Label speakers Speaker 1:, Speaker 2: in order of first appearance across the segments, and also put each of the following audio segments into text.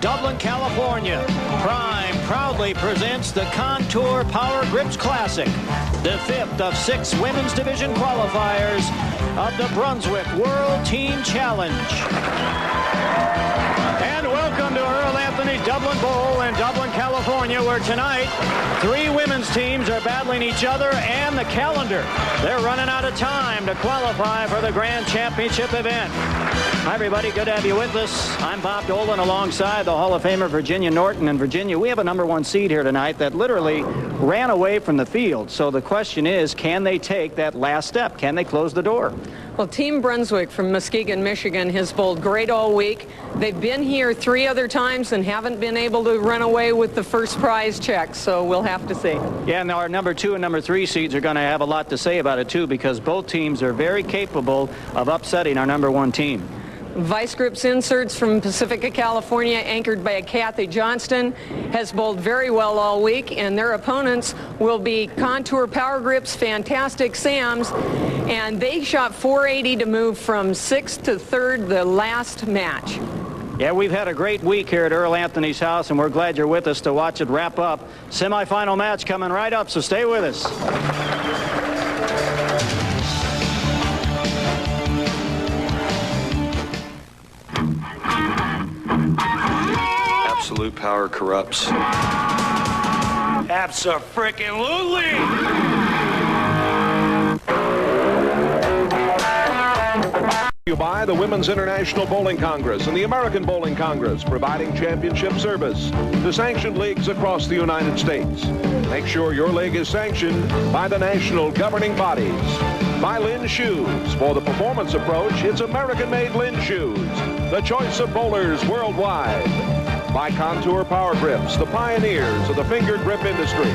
Speaker 1: Dublin, California, Prime proudly presents the Contour Power Grips Classic, the 5th of 6 women's division qualifiers of the Brunswick World Team Challenge. And welcome to Earl Anthony's Dublin Bowl in Dublin, California, where tonight 3 women's teams are battling each other and the calendar. They're running out of time to qualify for the Grand Championship event. Hi, everybody. Good to have you with us. I'm Bob Dolan alongside the Hall of Famer Virginia Norton. And Virginia, we have a #1 seed here tonight that literally ran away from the field. So the question is, can they take that last step? Can they close the door?
Speaker 2: Well, Team Brunswick from Muskegon, Michigan has bowled great all week. They've been here 3 other times and haven't been able to run away with the first prize check, so we'll have to see.
Speaker 1: Yeah, and our #2 and #3 seeds are going to have a lot to say about it, too, because both teams are very capable of upsetting our #1 team.
Speaker 2: Vice Grips Inserts from Pacifica, California, anchored by Kathy Johnston, has bowled very well all week, and their opponents will be Contour Power Grips, Fantastic Sam's, and they shot .480 to move from 6th to 3rd the last match.
Speaker 1: Yeah, we've had a great week here at Earl Anthony's house, and we're glad you're with us to watch it wrap up. Semifinal match coming right up, so stay with us.
Speaker 3: Absolute power corrupts.
Speaker 4: Abso-frickin-lutely!
Speaker 5: By the Women's International Bowling Congress and the American Bowling Congress, providing championship service to sanctioned leagues across the United States. Make sure your league is sanctioned by the national governing bodies. By Lynn Shoes. For the performance approach, it's American-made Lynn Shoes, the choice of bowlers worldwide. By Contour Power Grips, the pioneers of the finger grip industry.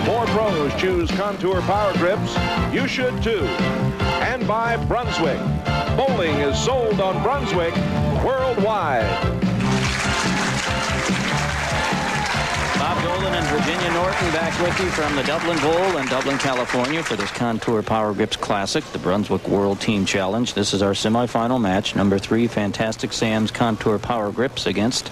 Speaker 5: More pros choose Contour Power Grips. You should too. And by Brunswick. Bowling is sold on Brunswick worldwide.
Speaker 1: Bob Dolan and Virginia Norton back with you from the Dublin Bowl in Dublin, California for this Contour Power Grips Classic, the Brunswick World Team Challenge. This is our semifinal match. #3, Fantastic Sam's Contour Power Grips against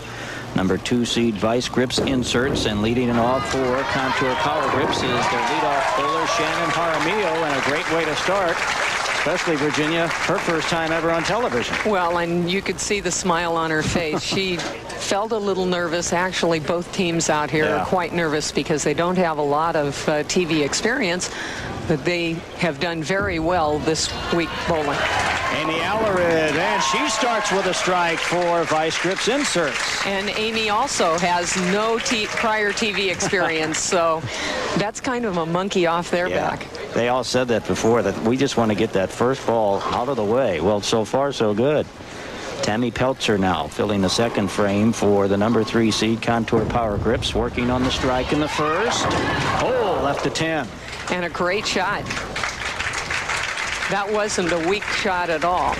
Speaker 1: #2 seed Vice Grips Inserts, and leading it off for Contour Power Grips is their leadoff bowler Shannon Jaramillo, and a great way to start, especially Virginia, her first time ever on television.
Speaker 2: Well, and you could see the smile on her face. She felt a little nervous. Actually, both teams out here are quite nervous because they don't have a lot of TV experience, but they have done very well this week bowling.
Speaker 1: Amy Allerid, and she starts with a strike for Vice Grips Inserts.
Speaker 2: And Amy also has no prior TV experience, so that's kind of a monkey off their back.
Speaker 1: They all said that before, that we just want to get that first ball out of the way. Well, so far, so good. Tammy Peltzer now filling the second frame for the #3 seed Contour Power Grips, working on the strike in the first. Oh, left to 10.
Speaker 2: And a great shot. That wasn't a weak shot at all.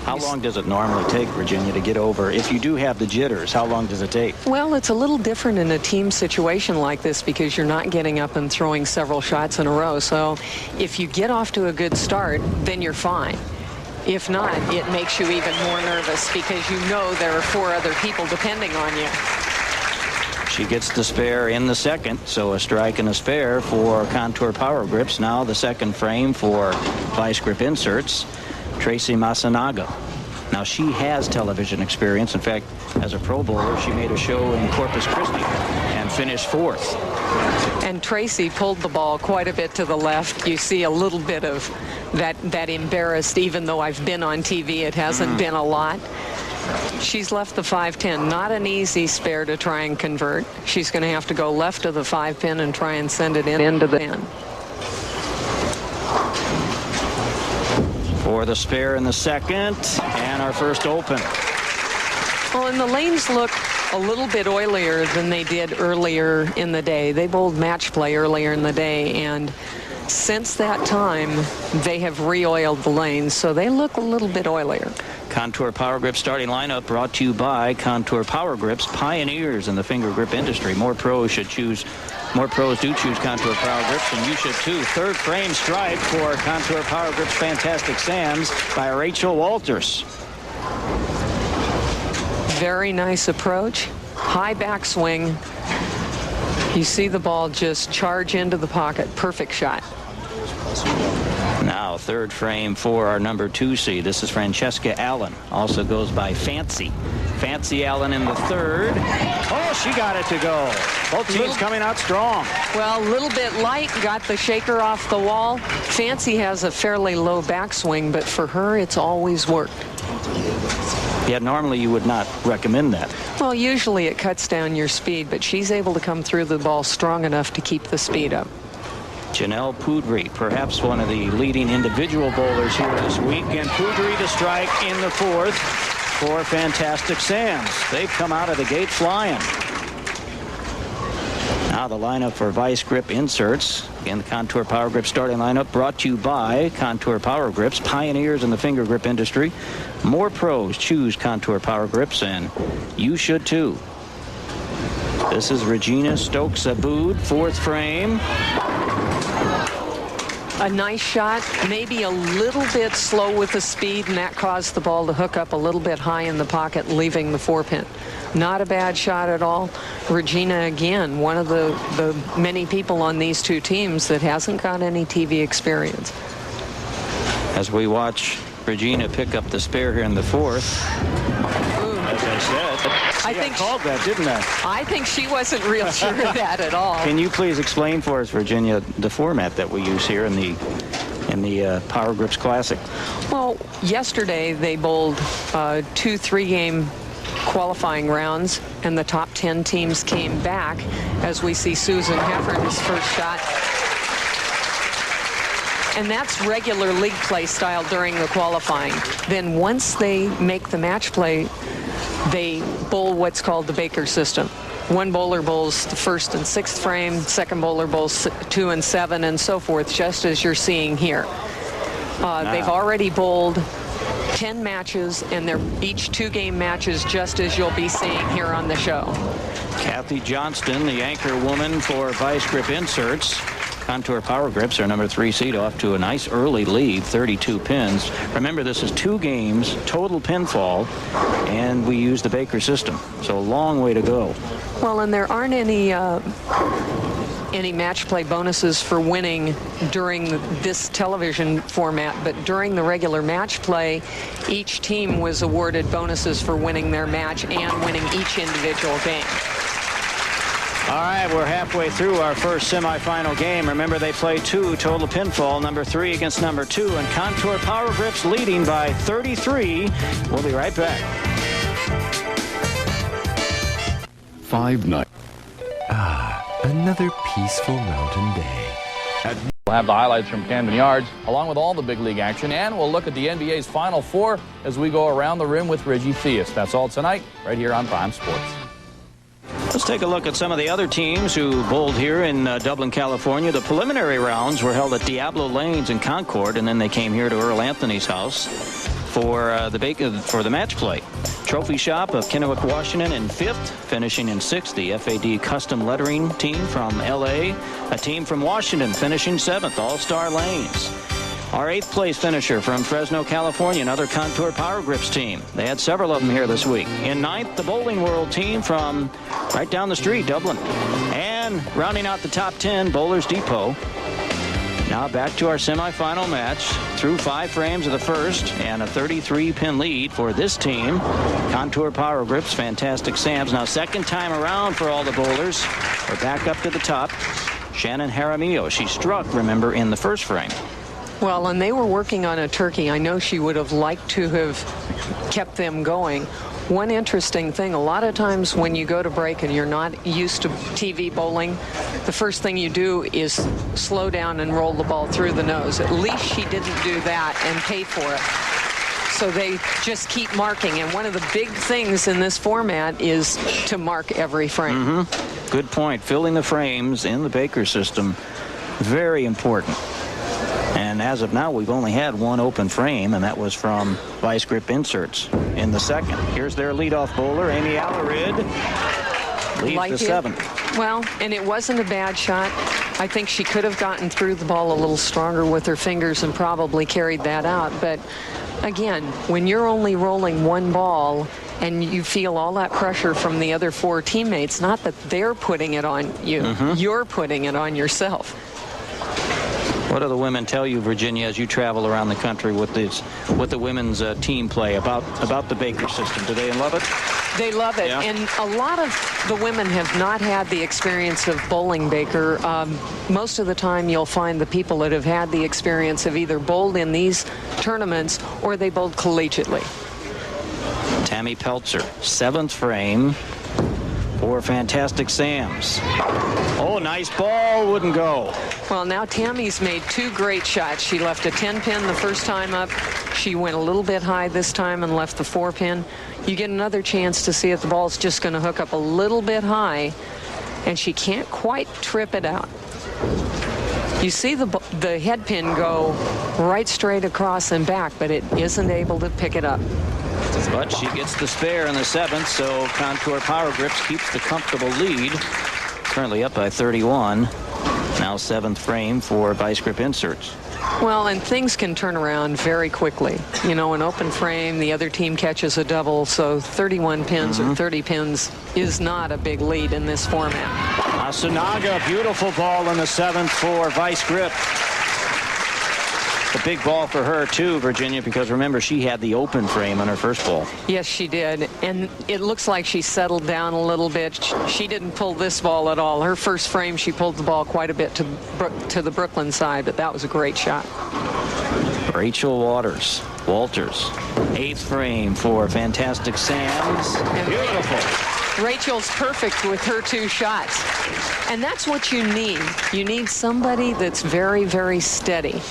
Speaker 1: How long does it normally take, Virginia, to get over? If you do have the jitters, how long does it take?
Speaker 2: Well, it's a little different in a team situation like this because you're not getting up and throwing several shots in a row. So if you get off to a good start, then you're fine. If not, it makes you even more nervous because you know there are 4 other people depending on you.
Speaker 1: She gets the spare in the second, so a strike and a spare for Contour Power Grips. Now the second frame for Vice Grip Inserts, Tracy Masanaga. Now she has television experience. In fact, as a pro bowler, she made a show in Corpus Christi and finished 4th.
Speaker 2: And Tracy pulled the ball quite a bit to the left. You see a little bit of that embarrassed, even though I've been on TV, it hasn't been a lot. She's left the 5-10. Not an easy spare to try and convert. She's going to have to go left of the 5-pin and try and send it into the end.
Speaker 1: For the spare in the second, and our first open.
Speaker 2: Well, and the lanes look a little bit oilier than they did earlier in the day. They bowled match play earlier in the day, and since that time, they have re-oiled the lanes, so they look a little bit oilier.
Speaker 1: Contour Power Grips starting lineup brought to you by Contour Power Grips, pioneers in the finger grip industry. More pros do choose Contour Power Grips, and you should too. Third frame strike for Contour Power Grips Fantastic Sam's by Rachel Walters.
Speaker 2: Very nice approach. high backswing. You see the ball just charge into the pocket. Perfect shot.
Speaker 1: Now, third frame for our number 2 seed. This is Francesca Allen. Also goes by Fancy. Fancy Allen in the third. Oh, she got it to go. Both teams coming out strong.
Speaker 2: Well, a little bit light, got the shaker off the wall. Fancy has a fairly low backswing, but for her, it's always worked.
Speaker 1: Yeah, normally you would not recommend that.
Speaker 2: Well, usually it cuts down your speed, but she's able to come through the ball strong enough to keep the speed up.
Speaker 1: Janelle Poudry, perhaps one of the leading individual bowlers here this week, and Poudry to strike in the fourth for Fantastic Sam's. They've come out of the gate flying. Now the lineup for Vice Grip inserts. Again, the Contour Power Grip starting lineup brought to you by Contour Power Grips, pioneers in the finger grip industry. More pros choose Contour Power Grips, and you should too. This is Regina Stokes Abood, fourth frame.
Speaker 2: A nice shot, maybe a little bit slow with the speed, and that caused the ball to hook up a little bit high in the pocket, leaving the 4-pin. Not a bad shot at all. Regina, again, one of the many people on these two teams that hasn't got any TV experience.
Speaker 1: As we watch Regina pick up the spare here in the fourth. As I said,
Speaker 2: I think
Speaker 1: I called that, didn't I?
Speaker 2: I think she wasn't real sure of that at all.
Speaker 1: Can you please explain for us, Virginia, the format that we use here in the Power Grips Classic?
Speaker 2: Well, yesterday they bowled 2 3-game qualifying rounds, and the top 10 teams came back, as we see Susan Heffern's first shot. And that's regular league play style during the qualifying. Then once they make the match play, they bowl what's called the Baker system. One bowler bowls the first and 6th frame, second bowler bowls 2 and 7, and so forth, just as you're seeing here. They've already bowled 10 matches, and they're each 2-game matches, just as you'll be seeing here on the show.
Speaker 1: Kathy Johnston, the anchor woman for Vice Grip Inserts. Contour Power Grips, our number 3 seed, off to a nice early lead, 32 pins. Remember, this is 2 games, total pinfall, and we use the Baker system. So a long way to go.
Speaker 2: Well, and there aren't any match play bonuses for winning during this television format, but during the regular match play, each team was awarded bonuses for winning their match and winning each individual game.
Speaker 1: All right, we're halfway through our first semifinal game. Remember, they play 2 total pinfall, number 3 against number 2, and Contour Power Grips leading by 33. We'll be right back.
Speaker 3: 5-9.
Speaker 6: Another peaceful mountain day.
Speaker 7: We'll have the highlights from Camden Yards, along with all the big league action, and we'll look at the NBA's Final Four as we go around the rim with Reggie Theus. That's all tonight, right here on Prime Sports.
Speaker 1: Let's take a look at some of the other teams who bowled here in Dublin, California. The preliminary rounds were held at Diablo Lanes in Concord, and then they came here to Earl Anthony's house for the match play. Trophy Shop of Kennewick, Washington in 5th, finishing in 6th. The FAD Custom Lettering team from LA, a team from Washington finishing 7th, All-Star Lanes. Our 8th place finisher from Fresno, California, another Contour Power Grips team. They had several of them here this week. In 9th, the Bowling World team from right down the street, Dublin. And rounding out the top 10, Bowlers Depot. Now back to our semifinal match. Through 5 frames of the first, and a 33-pin lead for this team. Contour Power Grips, Fantastic Sam's. Now second time around for all the bowlers. We're back up to the top. Shannon Jaramillo. She struck, remember, in the first frame.
Speaker 2: Well, and they were working on a turkey. I know she would have liked to have kept them going. One interesting thing, a lot of times when you go to break and you're not used to TV bowling, the first thing you do is slow down and roll the ball through the nose. At least she didn't do that and pay for it. So they just keep marking. And one of the big things in this format is to mark every frame.
Speaker 1: Good point. Filling the frames in the Baker system, very important. And as of now, we've only had 1 open frame, and that was from Vice Grip Inserts in the second. Here's their leadoff bowler, Amy Alarid, leads the 7th.
Speaker 2: Well, and it wasn't a bad shot. I think she could have gotten through the ball a little stronger with her fingers and probably carried that out. But again, when you're only rolling 1 ball and you feel all that pressure from the other 4 teammates. Not that they're putting it on you. You're putting it on yourself.
Speaker 1: What do the women tell you, Virginia, as you travel around the country with the women's team play about the Baker system? Do they love it?
Speaker 2: They love it.
Speaker 1: Yeah.
Speaker 2: And a lot of the women have not had the experience of bowling Baker. Most of the time you'll find the people that have had the experience have either bowled in these tournaments or they bowled collegiately.
Speaker 1: Tammy Peltzer, 7th frame for Fantastic Sam's. Oh, nice ball, wouldn't go.
Speaker 2: Well, now Tammy's made 2 great shots. She left a 10-pin the first time up. She went a little bit high this time and left the 4-pin. You get another chance to see if the ball's just going to hook up a little bit high, and she can't quite trip it out. You see the head pin go right straight across and back, but it isn't able to pick it up.
Speaker 1: But she gets the spare in the 7th, so Contour Power Grips keeps the comfortable lead. Currently up by 31. Now 7th frame for Vice Grip Inserts.
Speaker 2: Well, and things can turn around very quickly. You know, an open frame, the other team catches a double, so 31 pins or 30 pins is not a big lead in this format.
Speaker 1: Masunaga, beautiful ball in the 7th for Vice Grip. A big ball for her too, Virginia, because remember she had the open frame on her first ball.
Speaker 2: Yes, she did, and it looks like she settled down a little bit. She didn't pull this ball at all. Her first frame, she pulled the ball quite a bit to the Brooklyn side, but that was a great shot.
Speaker 1: Rachel Walters, 8th frame for Fantastic Sam's.
Speaker 2: And
Speaker 1: Beautiful.
Speaker 2: Rachel's perfect with her 2 shots, and that's what you need. You need somebody that's very, very steady.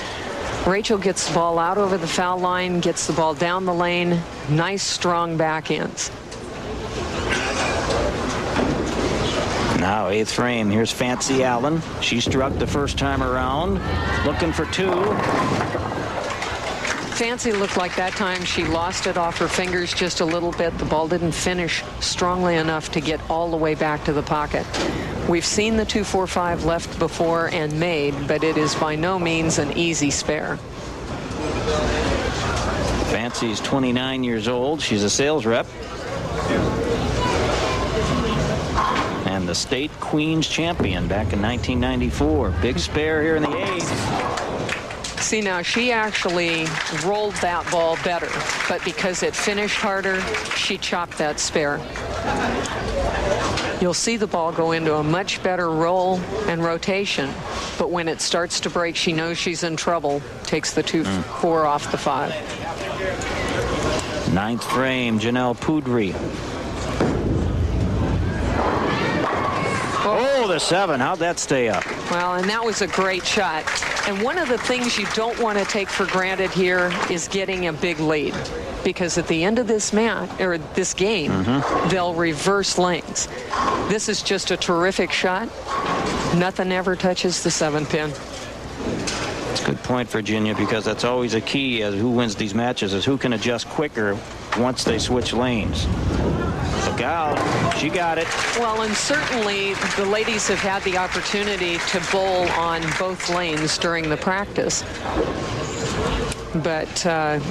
Speaker 2: Rachel gets the ball out over the foul line, gets the ball down the lane, nice strong backends.
Speaker 1: Now 8th frame, here's Fancy Allen. She struck the first time around, looking for 2.
Speaker 2: Fancy looked like that time she lost it off her fingers just a little bit. The ball didn't finish strongly enough to get all the way back to the pocket. We've seen the 2-4-5 left before and made, but it is by no means an easy spare.
Speaker 1: Fancy's 29 years old. She's a sales rep. And the state Queens champion back in 1994. Big spare here in the 8th.
Speaker 2: See, now she actually rolled that ball better, but because it finished harder, she chopped that spare. You'll see the ball go into a much better roll and rotation, but when it starts to break, she knows she's in trouble, takes the 2-4 off the 5.
Speaker 1: 9th frame, Janelle Poudry. Oh, the 7. How'd that stay up?
Speaker 2: Well, and that was a great shot. And one of the things you don't want to take for granted here is getting a big lead, because at the end of this match or this game, they'll reverse lanes. This is just a terrific shot. Nothing ever touches the 7-pin.
Speaker 1: It's a good point, Virginia, because that's always a key as who wins these matches is who can adjust quicker once they switch lanes. Look out. She got it.
Speaker 2: Well, and certainly the ladies have had the opportunity to bowl on both lanes during the practice. But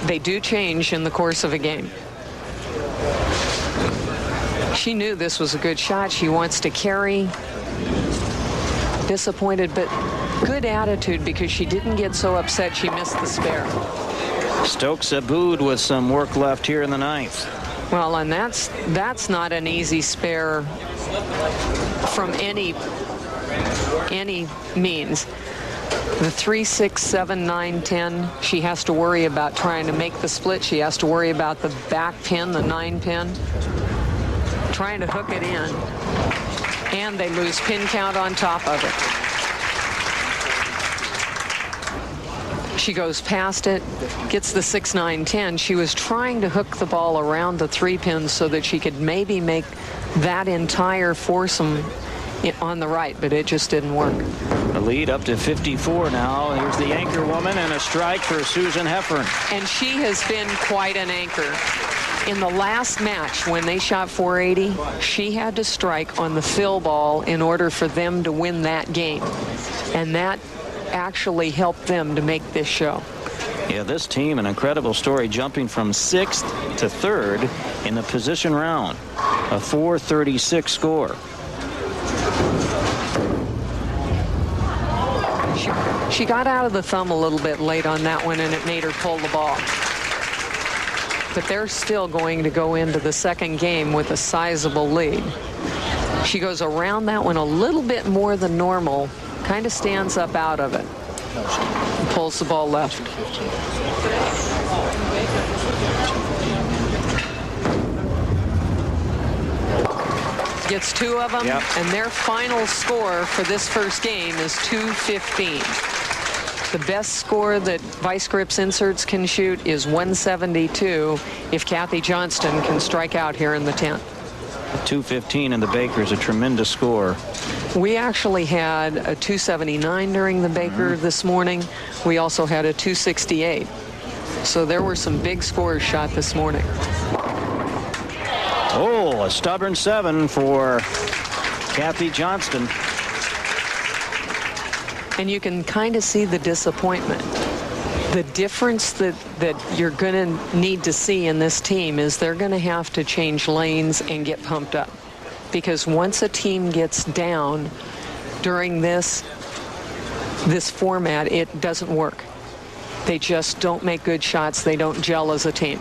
Speaker 2: they do change in the course of a game. She knew this was a good shot. She wants to carry. Disappointed, but good attitude because she didn't get so upset she missed the spare.
Speaker 1: Stokes Abood with some work left here in the 9th.
Speaker 2: Well, and that's not an easy spare from any means. The 3, 6, 7, 9, 10, she has to worry about trying to make the split. She has to worry about the back pin, the 9 pin, trying to hook it in. And they lose pin count on top of it. She goes past it, gets the 6, 9, 10. She was trying to hook the ball around the 3 pins so that she could maybe make that entire foursome on the right, but it just didn't work.
Speaker 1: The lead up to 54 now. Here's the anchor woman and a strike for Susan Heffern.
Speaker 2: And she has been quite an anchor. In the last match, when they shot 480, she had to strike on the fill ball in order for them to win that game. And that actually helped them to make this show.
Speaker 1: Yeah, this team, an incredible story, jumping from 6th to 3rd in the position round. A 436 score.
Speaker 2: She got out of the thumb a little bit late on that one, and it made her pull the ball. But they're still going to go into the second game with a sizable lead. She goes around that one a little bit more than normal, kind of stands up out of it, and pulls the ball left. Gets 2 of them, and their final score for this first game is 215. The best score that Vice Grips inserts can shoot is 172 if Kathy Johnston can strike out here in the 10th.
Speaker 1: 215 in the Baker is a tremendous score.
Speaker 2: We actually had a 279 during the Baker this morning. We also had a 268. So there were some big scores shot this morning.
Speaker 1: Oh, a stubborn 7 for Kathy Johnston.
Speaker 2: And you can kind of see the disappointment. The difference that you're going to need to see in this team is they're going to have to change lanes and get pumped up. Because once a team gets down during this format, it doesn't work. They just don't make good shots. They don't gel as a team.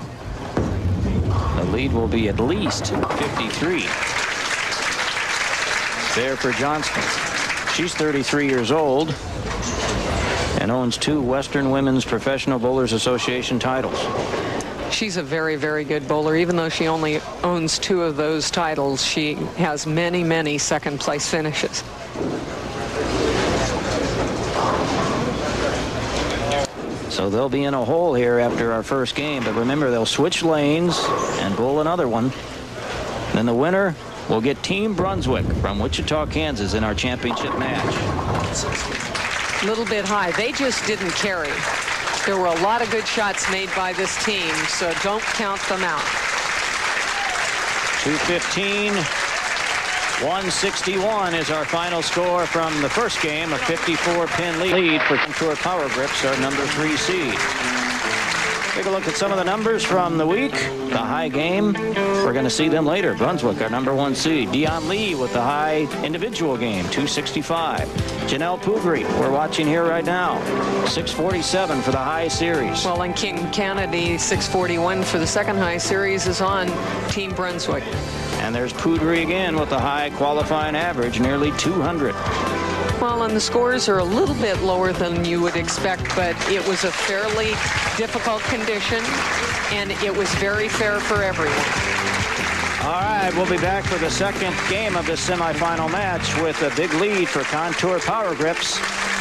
Speaker 1: The lead will be at least 53. There for Johnston. She's 33 years old and owns 2 Western Women's Professional Bowlers Association titles.
Speaker 2: She's a very, very good bowler. Even though she only owns 2 of those titles, she has many, many second-place finishes.
Speaker 1: So they'll be in a hole here after our first game. But remember, they'll switch lanes and bowl another one. Then the winner will get Team Brunswick from Wichita, Kansas in our championship match.
Speaker 2: A little bit high. They just didn't carry. There were a lot of good shots made by this team, so don't count them out.
Speaker 1: 215, 161 is our final score from the first game. A 54-pin lead for Contour Power Grips, our number 3 seed. Take a look at some of the numbers from the week. The high game, we're going to see them later. Brunswick, our number 1 seed. Dion Lee with the high individual game, 265. Janelle Pougri, we're watching here right now, 647 for the high series.
Speaker 2: Well, and King Kennedy, 641 for the second high series, is on Team Brunswick.
Speaker 1: And there's Poudry again with the high qualifying average, nearly 200.
Speaker 2: Well, and the scores are a little bit lower than you would expect, but it was a fairly difficult condition, and it was very fair for everyone.
Speaker 1: All right, we'll be back for the second game of the semifinal match with a big lead for Contour Power Grips.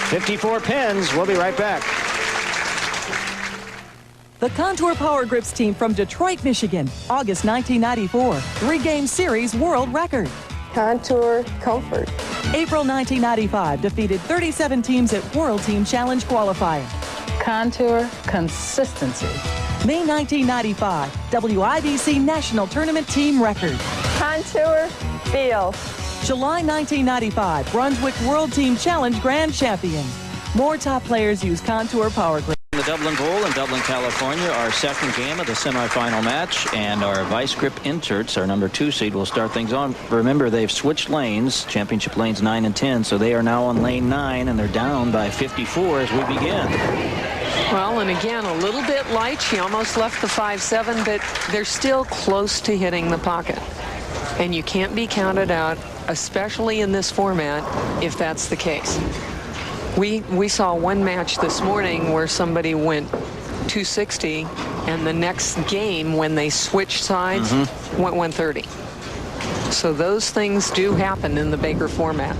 Speaker 1: 54 pins. We'll be right back.
Speaker 8: The Contour Power Grips team from Detroit, Michigan, August 1994, 3-game series world record.
Speaker 9: Contour Comfort.
Speaker 8: April 1995, defeated 37 teams at World Team Challenge qualifier.
Speaker 9: Contour Consistency.
Speaker 8: May 1995, WIBC National Tournament team record.
Speaker 9: Contour Feel.
Speaker 8: July 1995, Brunswick World Team Challenge Grand Champion. More top players use Contour Power Grips.
Speaker 1: The Dublin Bowl in Dublin, California, our second game of the semifinal match, and our Vice Grip inserts, our number 2 seed, will start things on. Remember, they've switched lanes, championship lanes 9 and 10, so they are now on lane 9, and they're down by 54 as we begin.
Speaker 2: Well, and again, a little bit light. She almost left the 5-7, but they're still close to hitting the pocket. And you can't be counted out, especially in this format, if that's the case. We saw one match this morning where somebody went 260, and the next game, when they switched sides, went 130. So those things do happen in the Baker format.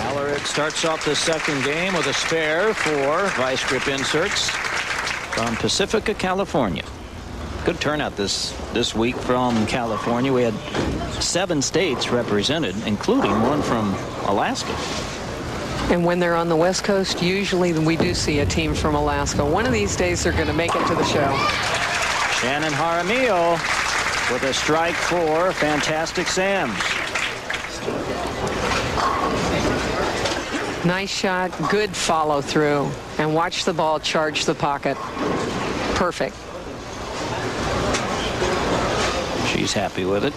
Speaker 1: Allred starts off the second game with a spare for Vice Grip inserts from Pacifica, California. Good turnout this week from California. We had 7 states represented, including one from Alaska.
Speaker 2: And when they're on the West Coast, usually we do see a team from Alaska. One of these days, they're going to make it to the show.
Speaker 1: Shannon Jaramillo with a strike for Fantastic Sam's.
Speaker 2: Nice shot, good follow through, and watch the ball charge the pocket. Perfect.
Speaker 1: She's happy with it.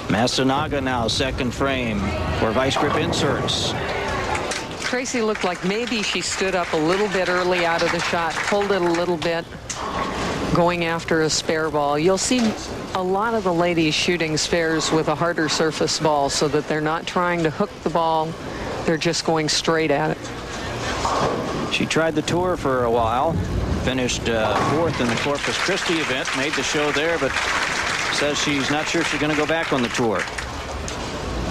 Speaker 1: Masunaga now, second frame for vice grip inserts.
Speaker 2: Tracy looked like maybe she stood up a little bit early out of the shot, pulled it a little bit, going after a spare ball. You'll see a lot of the ladies shooting spares with a harder surface ball so that they're not trying to hook the ball. They're just going straight at it.
Speaker 1: She tried the tour for a while, finished fourth in the Corpus Christi event, made the show there, but says she's not sure she's going to go back on the tour.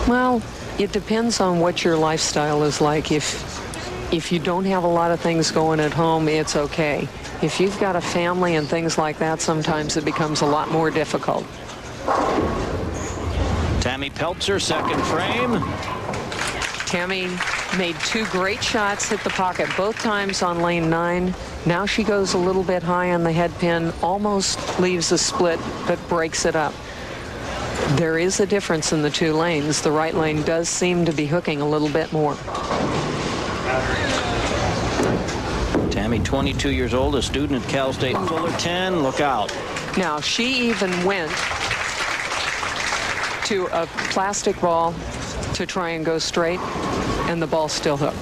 Speaker 2: Well, it depends on what your lifestyle is like. If you don't have a lot of things going at home, it's okay. If you've got a family and things like that, sometimes it becomes a lot more difficult.
Speaker 1: Tammy Peltzer, second frame.
Speaker 2: Tammy made two great shots, hit the pocket both times on lane 9. Now she goes a little bit high on the head pin, almost leaves a split, but breaks it up. There is a difference in the two lanes. The right lane does seem to be hooking a little bit more.
Speaker 1: Tammy, 22 years old, a student at Cal State Fullerton. Look out.
Speaker 2: Now, she even went to a plastic ball to try and go straight, and the ball still hooked.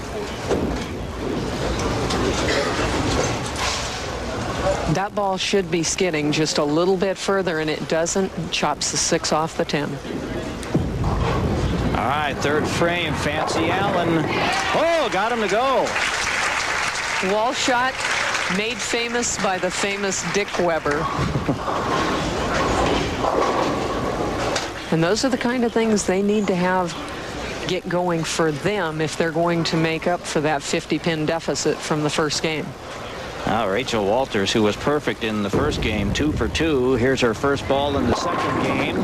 Speaker 2: That ball should be skidding just a little bit further, and it doesn't. Chops the 6 off the 10.
Speaker 1: All right, third frame, Fancy Allen. Oh, got him to go.
Speaker 2: Wall shot made famous by the famous Dick Weber. And those are the kind of things they need to get going for them if they're going to make up for that 50-pin deficit from the first game.
Speaker 1: Now Rachel Walters, who was perfect in the first game, 2 for 2. Here's her first ball in the second game.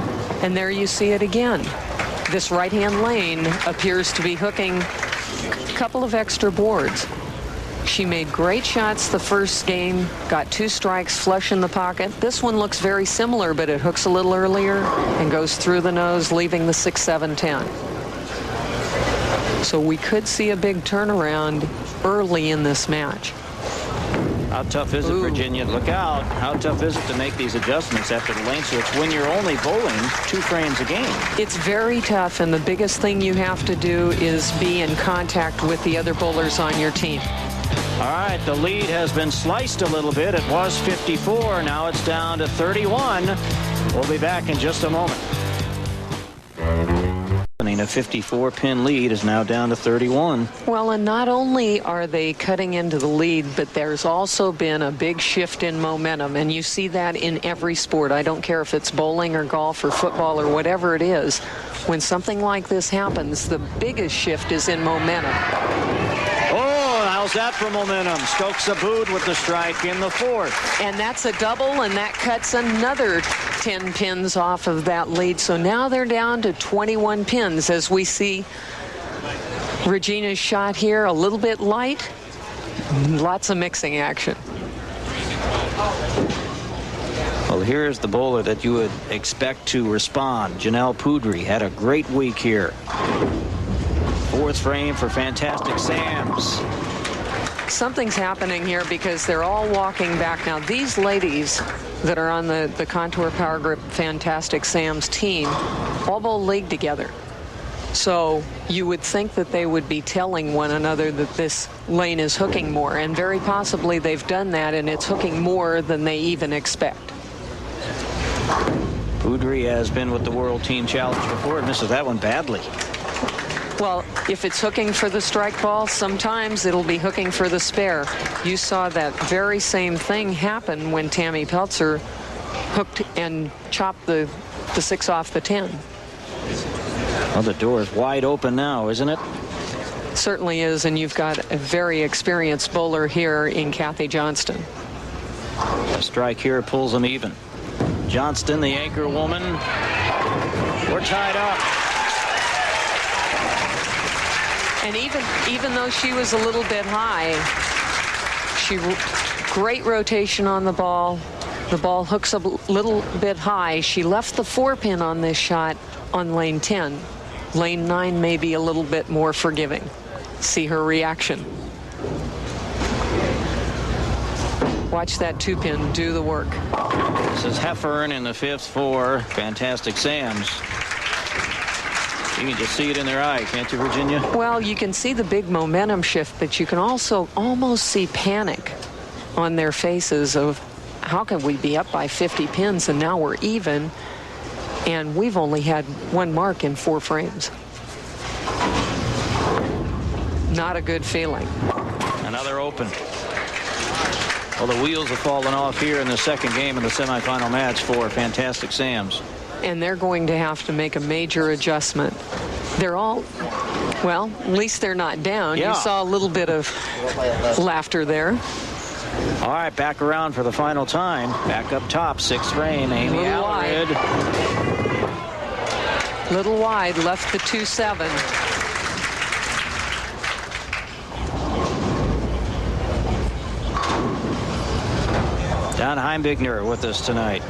Speaker 2: And there you see it again. This right-hand lane appears to be hooking a couple of extra boards. She made great shots the first game, got 2 strikes flush in the pocket. This one looks very similar, but it hooks a little earlier and goes through the nose, leaving the 6, 7, 10. So we could see a big turnaround early in this match.
Speaker 1: How tough is it, Virginia? Look out. How tough is it to make these adjustments after the lane switch when you're only bowling 2 frames a game?
Speaker 2: It's very tough, and the biggest thing you have to do is be in contact with the other bowlers on your team.
Speaker 1: All right, the lead has been sliced a little bit. It was 54. Now it's down to 31. We'll be back in just a moment. A 54-pin lead is now down to 31.
Speaker 2: Well, and not only are they cutting into the lead, but there's also been a big shift in momentum, and you see that in every sport. I don't care if it's bowling or golf or football or whatever it is. When something like this happens, the biggest shift is in momentum.
Speaker 1: Oh, how's that for momentum? Stokes Abood with the strike in the 4th.
Speaker 2: And that's a double, and that cuts another 10 pins off of that lead. So now they're down to 21 pins as we see Regina's shot here a little bit light. Lots of mixing action.
Speaker 1: Well, here's the bowler that you would expect to respond. Janelle Poudry had a great week here. 4th frame for Fantastic Sam's.
Speaker 2: Something's happening here because they're all walking back. Now, these ladies that are on the Contour Power Grip Fantastic Sam's team all bowl league together. So you would think that they would be telling one another that this lane is hooking more, and very possibly they've done that, and it's hooking more than they even expect.
Speaker 1: Poudry has been with the World Team Challenge before and misses that one badly.
Speaker 2: Well, if it's hooking for the strike ball, sometimes it'll be hooking for the spare. You saw that very same thing happen when Tammy Peltzer hooked and chopped the 6 off the 10.
Speaker 1: Well, the door is wide open now, isn't it?
Speaker 2: Certainly is, and you've got a very experienced bowler here in Kathy Johnston.
Speaker 1: A strike here pulls them even. Johnston, the anchor woman. We're tied up.
Speaker 2: And even though she was a little bit high, great rotation on the ball. The ball hooks a little bit high. She left the 4-pin on this shot on lane 10. Lane 9 may be a little bit more forgiving. see her reaction. Watch that 2-pin do the work.
Speaker 1: This is Heffern in the 5th for Fantastic Sam's. You can just see it in their eye, can't you, Virginia?
Speaker 2: Well, you can see the big momentum shift, but you can also almost see panic on their faces of how can we be up by 50 pins and now we're even, and we've only had one mark in 4 frames. Not a good feeling.
Speaker 1: Another open. Well, the wheels have fallen off here in the second game of the semifinal match for Fantastic Sam's.
Speaker 2: And they're going to have to make a major adjustment. They're all, well, at least they're not down.
Speaker 1: Yeah.
Speaker 2: You saw a little bit of laughter there.
Speaker 1: All right, back around for the final time. Back up top, 6th frame, Amy
Speaker 2: Little
Speaker 1: Allred.
Speaker 2: Little wide, left the 2-7.
Speaker 1: Don Heimbigner with us tonight.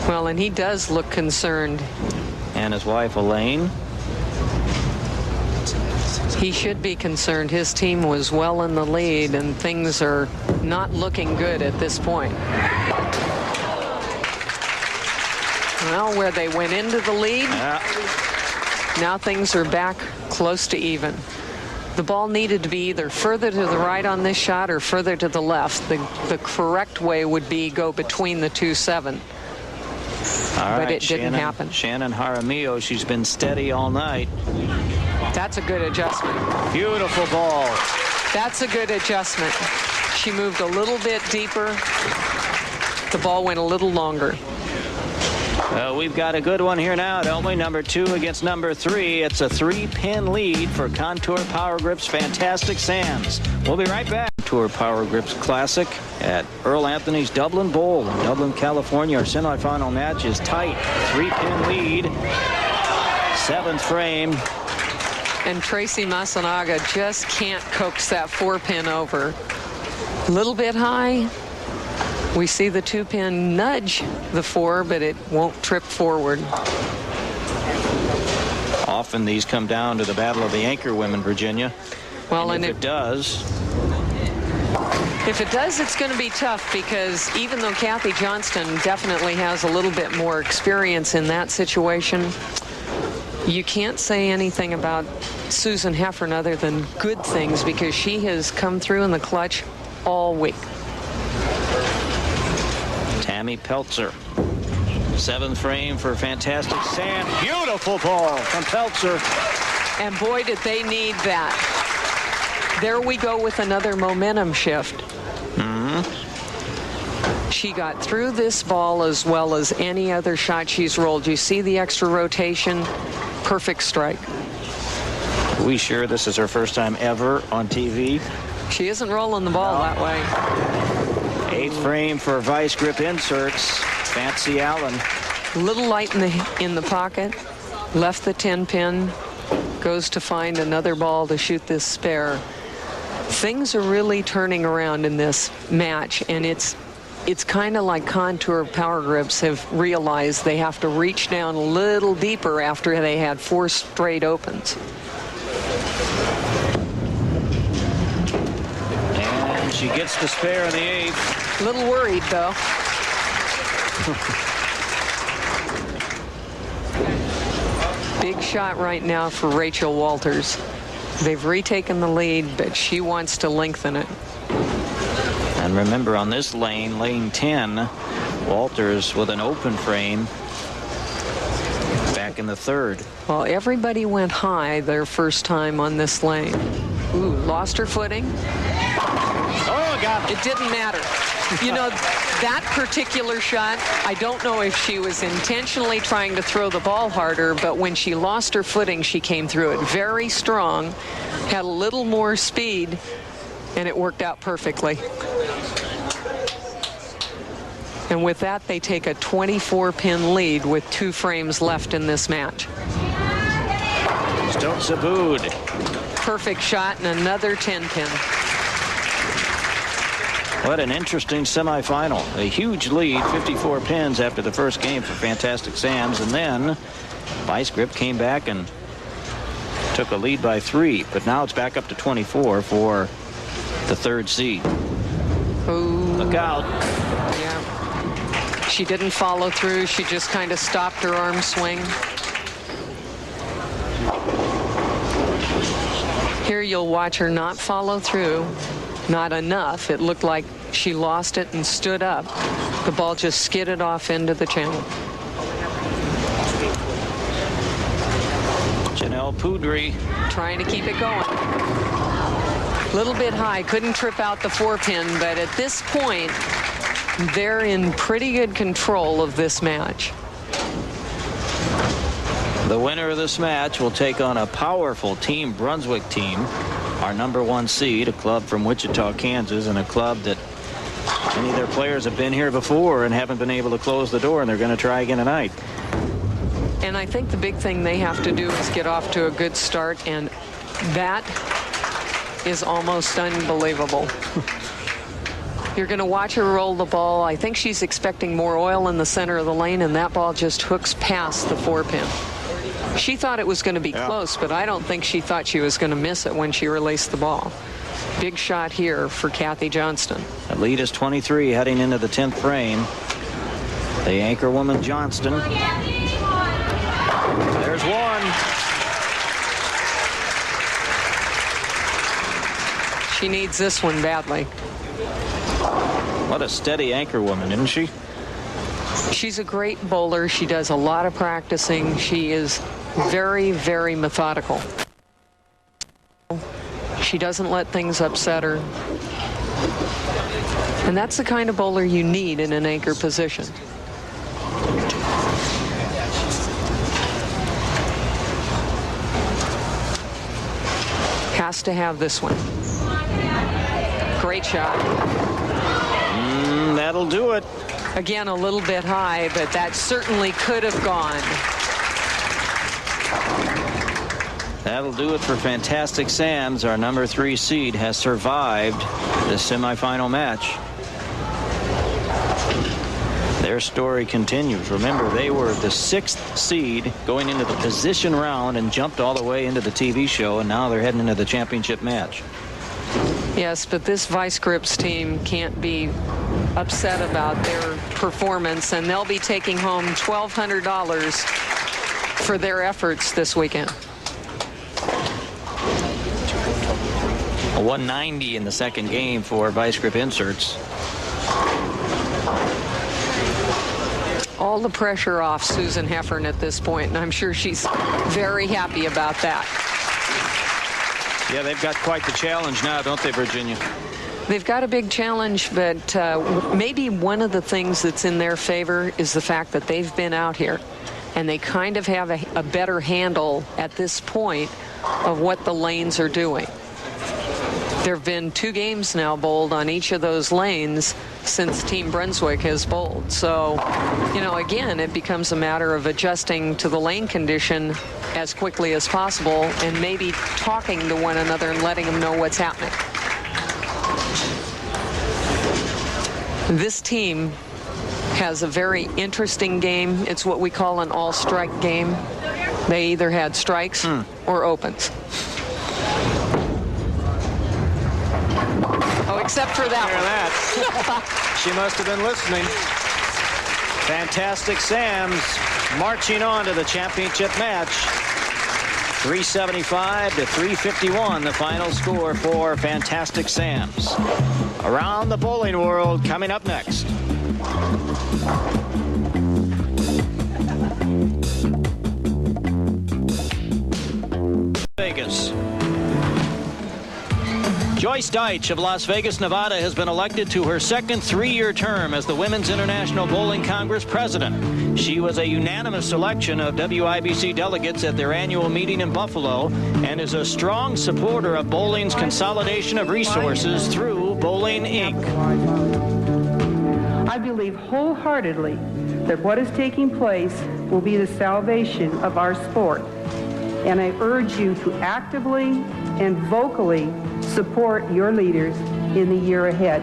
Speaker 2: Well, and he does look concerned.
Speaker 1: And his wife, Elaine.
Speaker 2: He should be concerned. His team was well in the lead, and things are not looking good at this point. Well, where they went into the lead, now things are back close to even. The ball needed to be either further to the right on this shot or further to the left. The correct way would be go between the 2-7. But it didn't happen.
Speaker 1: Shannon Jaramillo, she's been steady all night.
Speaker 2: That's a good adjustment.
Speaker 1: Beautiful ball.
Speaker 2: That's a good adjustment. She moved a little bit deeper. The ball went a little longer.
Speaker 1: Well, we've got a good one here now, don't we? Number 2 against number 3. It's a 3-pin lead for Contour Power Grip's Fantastic Sam's. We'll be right back. Contour Power Grip's Classic at Earl Anthony's Dublin Bowl in Dublin, California. Our semifinal match is tight. 3-pin lead. 7th frame.
Speaker 2: And Tracy Masanaga just can't coax that 4-pin over. A little bit high. We see the 2-pin nudge the 4, but it won't trip forward.
Speaker 1: Often these come down to the battle of the anchor women, Virginia.
Speaker 2: Well,
Speaker 1: and if it does,
Speaker 2: it's going to be tough, because even though Kathy Johnston definitely has a little bit more experience in that situation, you can't say anything about Susan Heffern other than good things, because she has come through in the clutch all week.
Speaker 1: Tammy Peltzer. 7th frame for Fantastic Sam. Beautiful ball from Peltzer.
Speaker 2: And boy, did they need that. There we go with another momentum shift. She got through this ball as well as any other shot she's rolled. You see the extra rotation. Perfect strike.
Speaker 1: Are we sure this is her first time ever on TV?
Speaker 2: She isn't rolling the ball that way.
Speaker 1: 8th frame for Vice Grip Inserts. Fancy Allen.
Speaker 2: A little light in the pocket. Left the 10-pin. Goes to find another ball to shoot this spare. Things are really turning around in this match, and it's kind of like Contour Power Grips have realized they have to reach down a little deeper after they had 4 straight opens.
Speaker 1: And she gets the spare in the 8th.
Speaker 2: A little worried, though. Big shot right now for Rachel Walters. They've retaken the lead, but she wants to lengthen it.
Speaker 1: And remember, on this lane, lane 10, Walters with an open frame back in the 3rd.
Speaker 2: Well, everybody went high their first time on this lane. Ooh, lost her footing.
Speaker 1: Oh, God.
Speaker 2: It didn't matter. You know, that particular shot, I don't know if she was intentionally trying to throw the ball harder, but when she lost her footing, she came through it very strong, had a little more speed, and it worked out perfectly. And with that, they take a 24-pin lead with 2 frames left in this match.
Speaker 1: Stokes Abood.
Speaker 2: Perfect shot and another 10-pin.
Speaker 1: What an interesting semifinal. A huge lead, 54 pins after the first game for Fantastic Sam's, and then Vice Grip came back and took a lead by 3, but now it's back up to 24 for the 3rd seed.
Speaker 2: Ooh.
Speaker 1: Look out.
Speaker 2: Yeah. She didn't follow through. She just kind of stopped her arm swing. Here you'll watch her not follow through. Not enough. It looked like she lost it and stood up. The ball just skidded off into the channel.
Speaker 1: Janelle Poudry
Speaker 2: trying to keep it going. A little bit high, couldn't trip out the 4-pin, but at this point, they're in pretty good control of this match.
Speaker 1: The winner of this match will take on a powerful Team Brunswick team, our #1 seed, a club from Wichita, Kansas, and a club that many of their players have been here before and haven't been able to close the door, and they're going to try again tonight.
Speaker 2: And I think the big thing they have to do is get off to a good start, and that is almost unbelievable. You're going to watch her roll the ball. I think she's expecting more oil in the center of the lane, and that ball just hooks past the 4-pin. She thought it was going to be close, but I don't think she thought she was going to miss it when she released the ball. Big shot here for Kathy Johnston.
Speaker 1: The lead is 23 heading into the 10th frame. The anchor woman Johnston. There's one.
Speaker 2: She needs this one badly.
Speaker 1: What a steady anchor woman, isn't she?
Speaker 2: She's a great bowler. She does a lot of practicing. She is very, very methodical. She doesn't let things upset her. And that's the kind of bowler you need in an anchor position. Has to have this one. Great shot.
Speaker 1: That'll do it.
Speaker 2: Again, a little bit high, but that certainly could have gone.
Speaker 1: That'll do it for Fantastic Sam's. Our #3 seed has survived the semifinal match. Their story continues. Remember, they were the 6th seed going into the position round and jumped all the way into the TV show, and now they're heading into the championship match.
Speaker 2: Yes, but this Vice Grips team can't be upset about their performance, and they'll be taking home $1,200 for their efforts this weekend.
Speaker 1: A 190 in the second game for Vice Grip Inserts.
Speaker 2: All the pressure off Susan Heffern at this point, and I'm sure she's very happy about that.
Speaker 1: Yeah, they've got quite the challenge now, don't they, Virginia?
Speaker 2: They've got a big challenge, but maybe one of the things that's in their favor is the fact that they've been out here, and they kind of have a better handle at this point of what the lanes are doing. There have been 2 games now bowled on each of those lanes since Team Brunswick has bowled. So, you know, again, it becomes a matter of adjusting to the lane condition as quickly as possible and maybe talking to one another and letting them know what's happening. This team has a very interesting game. It's what we call an all-strike game. They either had strikes or opens. Oh, except for that one.
Speaker 1: She must have been listening. Fantastic Sam's marching on to the championship match. 375 to 351, the final score for Fantastic Sam's. Around the bowling world coming up next. Vegas. Joyce Deitch of Las Vegas, Nevada, has been elected to her second 3-year term as the Women's International Bowling Congress president. She was a unanimous selection of WIBC delegates at their annual meeting in Buffalo and is a strong supporter of bowling's consolidation of resources through Bowling Inc.
Speaker 10: I believe wholeheartedly that what is taking place will be the salvation of our sport. And I urge you to actively and vocally support your leaders in the year ahead.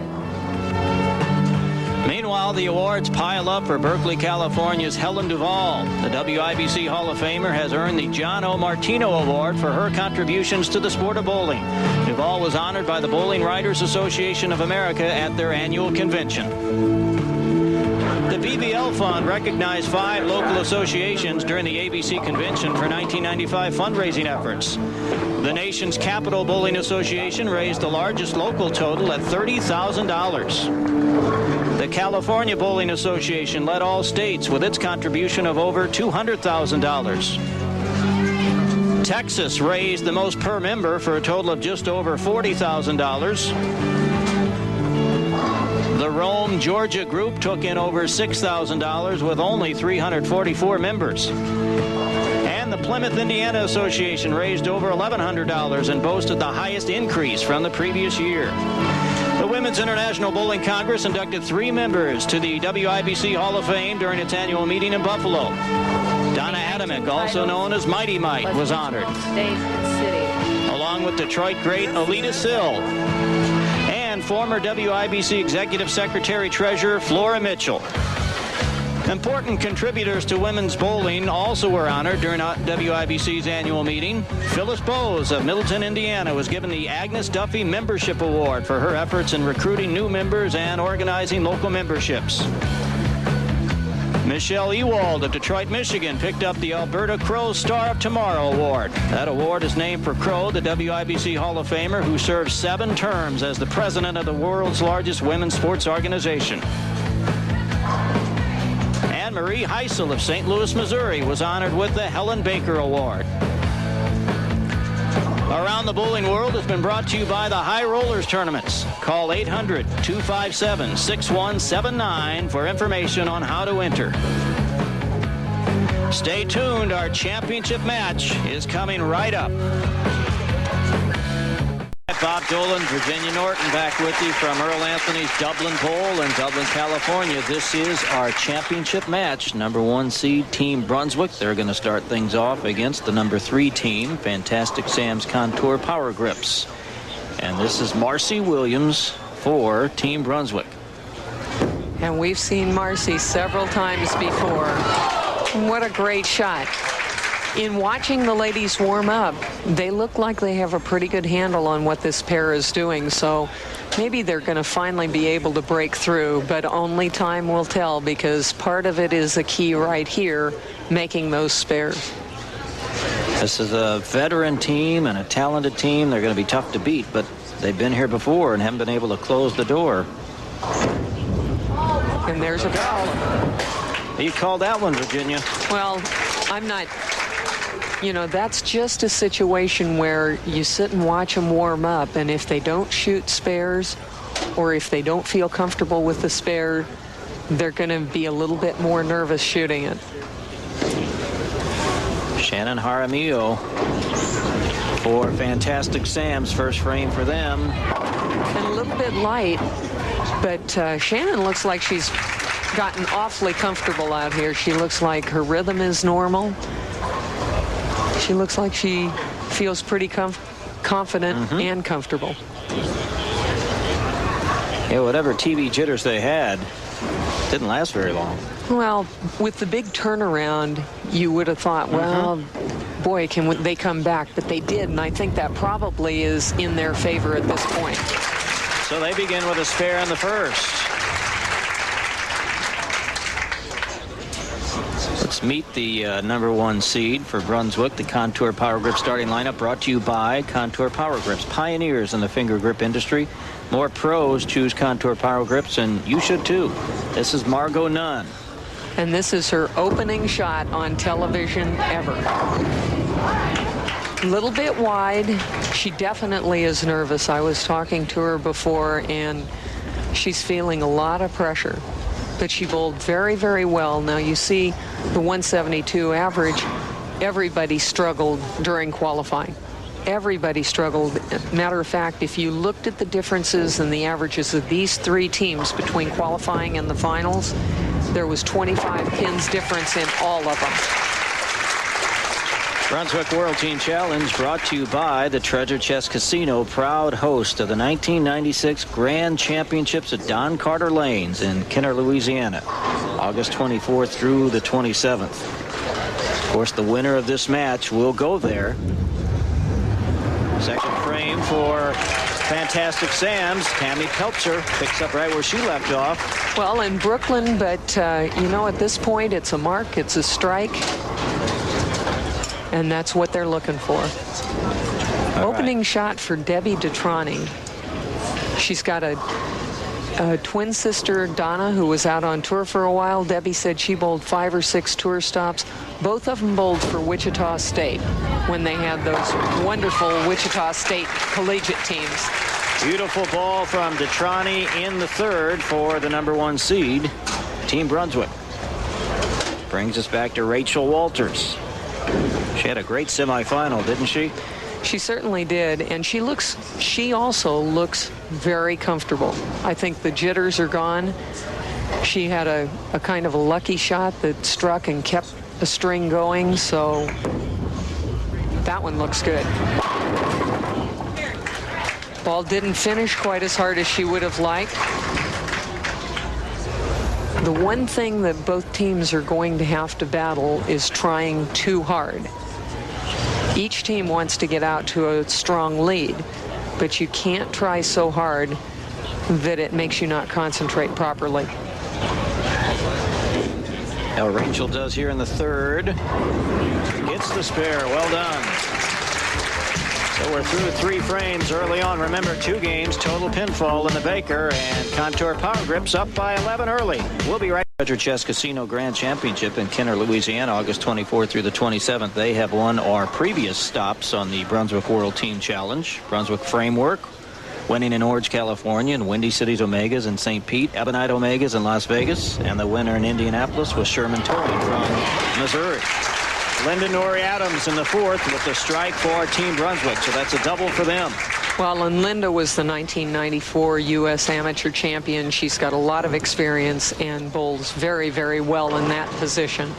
Speaker 1: Meanwhile, the awards pile up for Berkeley, California's Helen Duvall. The WIBC Hall of Famer has earned the John O. Martino Award for her contributions to the sport of bowling. Duvall was honored by the Bowling Writers Association of America at their annual convention. The BBL Fund recognized 5 local associations during the ABC convention for 1995 fundraising efforts. The nation's Capital Bowling Association raised the largest local total at $30,000. The California Bowling Association led all states with its contribution of over $200,000. Texas raised the most per member for a total of just over $40,000. The Rome, Georgia group took in over $6,000 with only 344 members. And the Plymouth, Indiana Association raised over $1,100 and boasted the highest increase from the previous year. The Women's International Bowling Congress inducted 3 members to the WIBC Hall of Fame during its annual meeting in Buffalo. Donna Adamick, also known as Mighty Mite, was honored, along with Detroit great Alita Sill and former WIBC Executive Secretary Treasurer Flora Mitchell. Important contributors to women's bowling also were honored during WIBC's annual meeting. Phyllis Bowes of Middleton, Indiana, was given the Agnes Duffy Membership Award for her efforts in recruiting new members and organizing local memberships. Michelle Ewald of Detroit, Michigan, picked up the Alberta Crow Star of Tomorrow Award. That award is named for Crow, the WIBC Hall of Famer, who served 7 terms as the president of the world's largest women's sports organization. And Marie Heisel of St. Louis, Missouri, was honored with the Helen Baker Award. Around the Bowling World has been brought to you by the High Rollers Tournaments. Call 800-257-6179 for information on how to enter. Stay tuned. Our championship match is coming right up. Bob Dolan, Virginia Norton, back with you from Earl Anthony's Dublin Bowl in Dublin, California. This is our championship match. Number 1 seed Team Brunswick. They're going to start things off against the number 3 team, Fantastic Sam's Contour Power Grips. And this is Marci Williams for Team Brunswick.
Speaker 2: And we've seen Marci several times before. What a great shot. In watching the ladies warm up, they look like they have a pretty good handle on what this pair is doing, so maybe they're going to finally be able to break through, but only time will tell, because part of it is a key right here, making those spares.
Speaker 1: This is a veteran team and a talented team. They're going to be tough to beat, but they've been here before and haven't been able to close the door.
Speaker 2: And there's a foul.
Speaker 1: You called that one, Virginia.
Speaker 2: Well, I'm not... You know, that's just a situation where you sit and watch them warm up, and if they don't shoot spares or if they don't feel comfortable with the spare, they're going to be a little bit more nervous shooting it.
Speaker 1: Shannon Jaramillo for Fantastic Sam's, first frame for them.
Speaker 2: And a little bit light, but Shannon looks like she's gotten awfully comfortable out here. She looks like her rhythm is normal. She looks like she feels pretty confident and comfortable.
Speaker 1: Yeah, whatever TV jitters they had didn't last very long.
Speaker 2: Well, with the big turnaround, you would have thought, well, boy, can they come back? But they did, and I think that probably is in their favor at this point.
Speaker 1: So they begin with a spare in the first. Let's meet the number 1 seed for Brunswick. The Contour Power Grip starting lineup brought to you by Contour Power Grips, pioneers in the finger grip industry. More pros choose Contour Power Grips, and you should too. This is Margot Nunn.
Speaker 2: And this is her opening shot on television ever. A little bit wide. She definitely is nervous. I was talking to her before, and she's feeling a lot of pressure. But she bowled very, very well. Now you see the 172 average. Everybody struggled during qualifying. Everybody struggled. Matter of fact, if you looked at the differences in the averages of these 3 teams between qualifying and the finals, there was 25 pins difference in all of them.
Speaker 1: Brunswick World Team Challenge brought to you by the Treasure Chest Casino, proud host of the 1996 Grand Championships at Don Carter Lanes in Kenner, Louisiana, August 24th through the 27th. Of course, the winner of this match will go there. Second frame for Fantastic Sam's. Tammy Peltzer picks up right where she left off.
Speaker 2: Well, in Brooklyn, but you know, at this point, it's a mark, it's a strike. And that's what they're looking for. Opening shot for Debbie Detrani. She's got a twin sister, Donna, who was out on tour for a while. Debbie said she bowled 5 or 6 tour stops. Both of them bowled for Wichita State when they had those wonderful Wichita State collegiate teams.
Speaker 1: Beautiful ball from Detrani in the third for the #1 seed, Team Brunswick. Brings us back to Rachel Walters. She had a great semifinal, didn't she?
Speaker 2: She certainly did, and she also looks very comfortable. I think the jitters are gone. She had a kind of a lucky shot that struck and kept the string going, so that one looks good. Ball didn't finish quite as hard as she would have liked. The one thing that both teams are going to have to battle is trying too hard. Each team wants to get out to a strong lead, but you can't try so hard that it makes you not concentrate properly.
Speaker 1: Now Rachel does here in the third. Gets the spare. Well done. So we're through 3 frames early on. Remember, 2 games, total pinfall in the Baker, and Contour Power Grips up by 11 early. We'll be right back. Treasure Chest Casino Grand Championship in Kenner, Louisiana, August 24th through the 27th. They have won our previous stops on the Brunswick World Team Challenge. Brunswick Framework, winning in Orange, California, and Windy Cities Omegas in St. Pete, Ebonite Omegas in Las Vegas, and the winner in Indianapolis was Sherman Towing from Missouri. Lynda Norry-Barnes in the fourth with the strike for Team Brunswick, so that's a double for them.
Speaker 2: Well, and Lynda was the 1994 U.S. Amateur Champion. She's got a lot of experience and bowls very, very well in that position.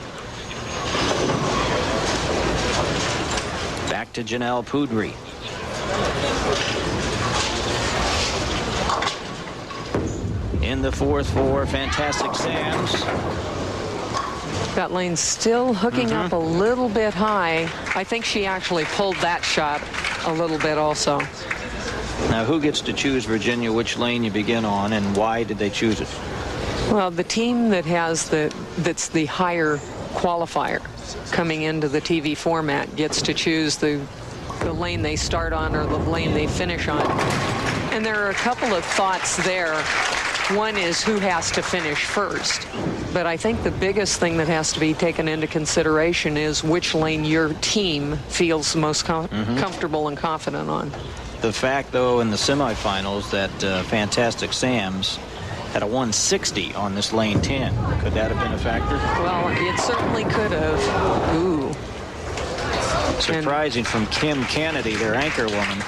Speaker 1: Back to Janelle Poudry. In the fourth for Fantastic Sam's.
Speaker 2: That lane's still hooking up a little bit high. I think she actually pulled that shot a little bit also.
Speaker 1: Now, who gets to choose, Virginia, which lane you begin on, and why did they choose it?
Speaker 2: Well, the team that has that's the higher qualifier coming into the TV format gets to choose the lane they start on or the lane they finish on. And there are a couple of thoughts there. One is who has to finish first. But I think the biggest thing that has to be taken into consideration is which lane your team feels most comfortable and confident on.
Speaker 1: The fact, though, in the semifinals that Fantastic Sam's had a 160 on this lane 10. Could that have been a factor?
Speaker 2: Well, it certainly could have. Ooh.
Speaker 1: Surprising from Kim Kennedy, their anchor woman.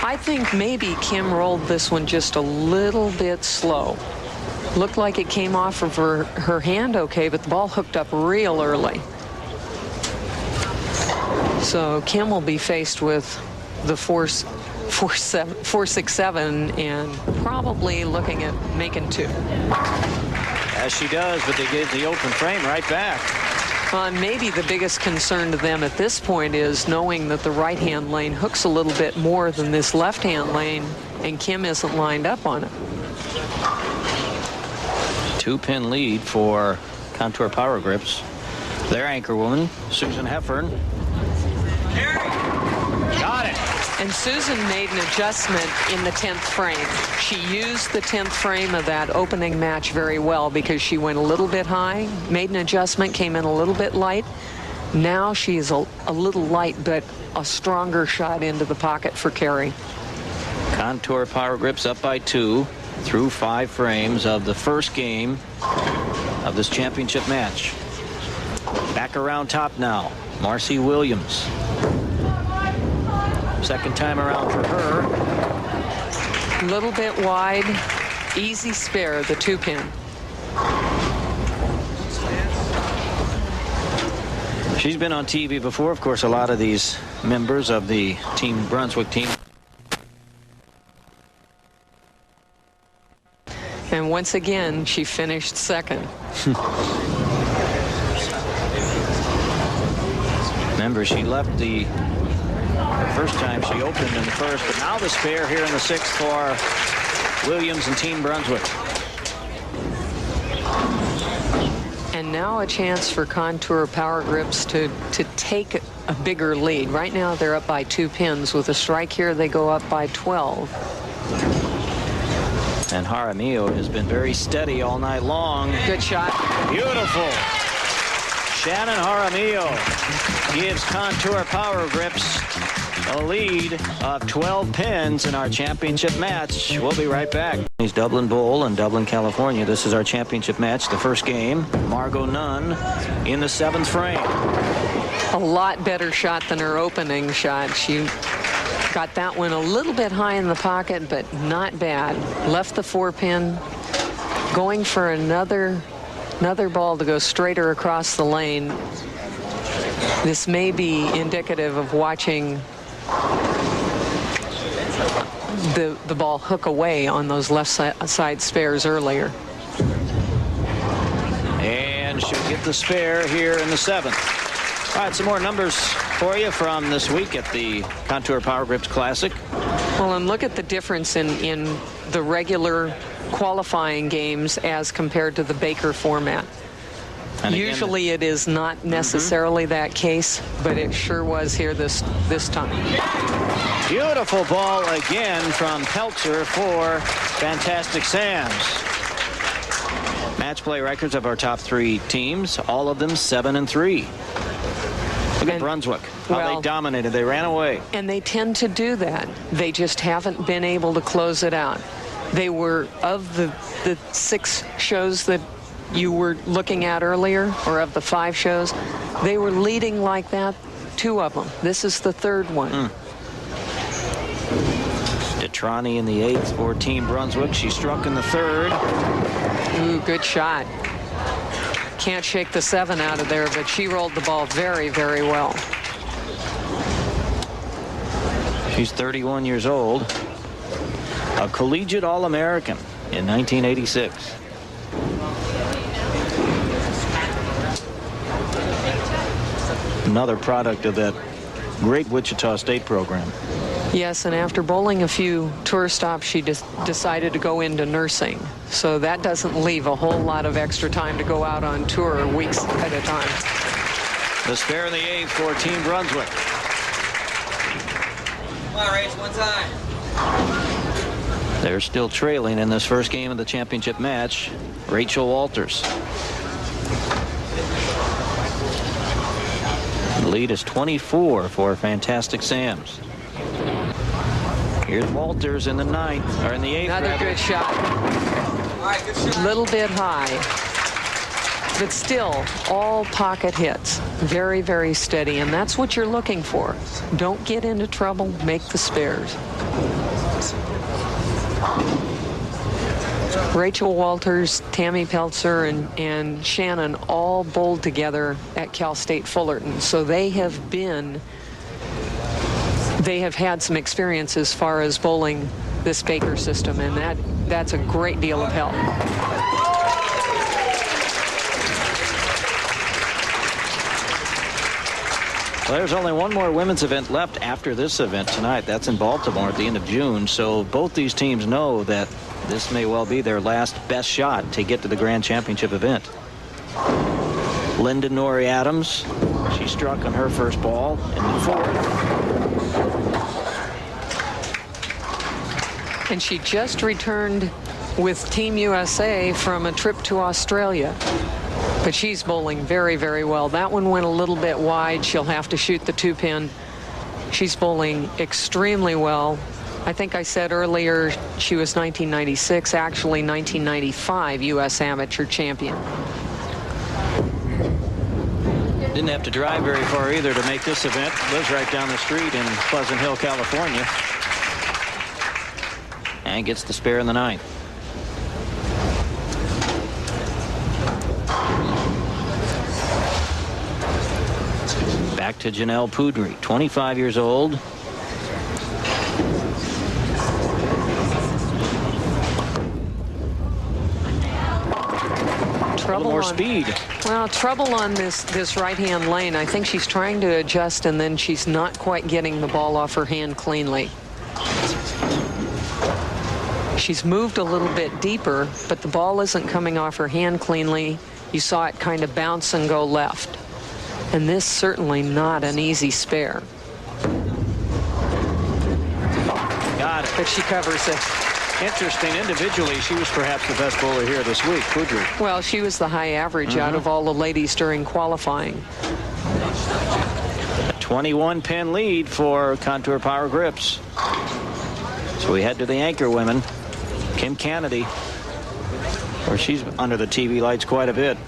Speaker 2: I think maybe Kim rolled this one just a little bit slow. Looked like it came off of her hand okay, but the ball hooked up real early. So Kim will be faced with the 467 and probably looking at making 2.
Speaker 1: As she does, but they gave the open frame right back.
Speaker 2: Maybe the biggest concern to them at this point is knowing that the right-hand lane hooks a little bit more than this left-hand lane, and Kim isn't lined up on it.
Speaker 1: 2-pin lead for Contour Power Grips. Their anchor woman, Susan Heffern. Got it.
Speaker 2: And Susan made an adjustment in the 10th frame. She used the 10th frame of that opening match very well because she went a little bit high, made an adjustment, came in a little bit light. Now she's a little light, but a stronger shot into the pocket for carry.
Speaker 1: Contour Power Grips up by 2 through 5 frames of the first game of this championship match. Back around top now, Marci Williams. Second time around for her.
Speaker 2: A little bit wide, easy spare, the 2-pin.
Speaker 1: She's been on TV before. Of course, a lot of these members of the Team Brunswick team.
Speaker 2: And once again, she finished second.
Speaker 1: Remember, she left the first time she opened in the first, but now the spare here in the sixth for Williams and Team Brunswick.
Speaker 2: And now a chance for Contour Power Grips to take a bigger lead. Right now they're up by 2 pins. With a strike here, they go up by 12.
Speaker 1: And Jaramillo has been very steady all night long.
Speaker 2: Good shot.
Speaker 1: Beautiful. Shannon Jaramillo gives Contour Power Grips a lead of 12 pins in our championship match. We'll be right back. He's Dublin Bowl in Dublin, California. This is our championship match, the first game. Margot Nunn in the 7th frame.
Speaker 2: A lot better shot than her opening shot. She got that one a little bit high in the pocket, but not bad. Left the 4-pin, going for another ball to go straighter across the lane. This may be indicative of watching the ball hook away on those left side spares earlier.
Speaker 1: And she'll get the spare here in the 7th. All right, some more numbers for you from this week at the Contour Power Grips Classic.
Speaker 2: Well, and look at the difference in the regular qualifying games as compared to the Baker format. And usually it is not necessarily that case, but it sure was here this time.
Speaker 1: Beautiful ball again from Peltzer for Fantastic Sam's. Match play records of our top 3 teams, all of them 7-3. Look at Brunswick, how they dominated. They ran away.
Speaker 2: And they tend to do that. They just haven't been able to close it out. They were, of the 6 shows that you were looking at earlier, or of the 5 shows, they were leading like that, 2 of them. This is the 3rd one.
Speaker 1: Detrani in the 8th for Team Brunswick. She struck in the 3rd.
Speaker 2: Ooh, good shot. Can't shake the 7 out of there, but she rolled the ball very, very well.
Speaker 1: She's 31 years old. A collegiate All-American in 1986. Another product of that great Wichita State program.
Speaker 2: Yes, and after bowling a few tour stops, she just decided to go into nursing. So that doesn't leave a whole lot of extra time to go out on tour weeks at a time.
Speaker 1: The spare in the 8th for Team Brunswick.
Speaker 11: Come on, Rach, one time.
Speaker 1: They're still trailing in this first game of the championship match. Rachel Walters. The lead is 24 for Fantastic Sam's. Here's Walters in the 9th, or in the 8th.
Speaker 2: Another good shot.
Speaker 11: All right, good shot.
Speaker 2: Little bit high, but still all pocket hits. Very, very steady, and that's what you're looking for. Don't get into trouble, make the spares. Rachel Walters, Tammy Peltzer, and Shannon all bowled together at Cal State Fullerton, so they have had some experience as far as bowling this Baker system, and that's a great deal of help.
Speaker 1: Well, there's only one more women's event left after this event tonight. That's in Baltimore at the end of June. So both these teams know that this may well be their last best shot to get to the Grand Championship event. Lynda Norry-Barnes, she struck on her first ball in the 4th.
Speaker 2: And she just returned with Team USA from a trip to Australia. But she's bowling very, very well. That one went a little bit wide. She'll have to shoot the 2-pin. She's bowling extremely well. I think I said earlier she was 1996, actually 1995 U.S. Amateur Champion.
Speaker 1: Didn't have to drive very far either to make this event. Lives right down the street in Pleasant Hill, California. And gets the spare in the 9th. Back to Janelle Poudry, 25 years old.
Speaker 2: Trouble
Speaker 1: more
Speaker 2: on
Speaker 1: speed.
Speaker 2: Well, trouble on this right-hand lane. I think she's trying to adjust, and then she's not quite getting the ball off her hand cleanly. She's moved a little bit deeper, but the ball isn't coming off her hand cleanly. You saw it kind of bounce and go left. And this certainly not an easy spare.
Speaker 1: Got it.
Speaker 2: But she covers it.
Speaker 1: Interesting. Individually, she was perhaps the best bowler here this week, Poudry.
Speaker 2: Well, she was the high average out of all the ladies during qualifying.
Speaker 1: A 21-pin lead for Contour Power Grips. So we head to the anchor women. Kim Kennedy, where she's under the TV lights quite a bit.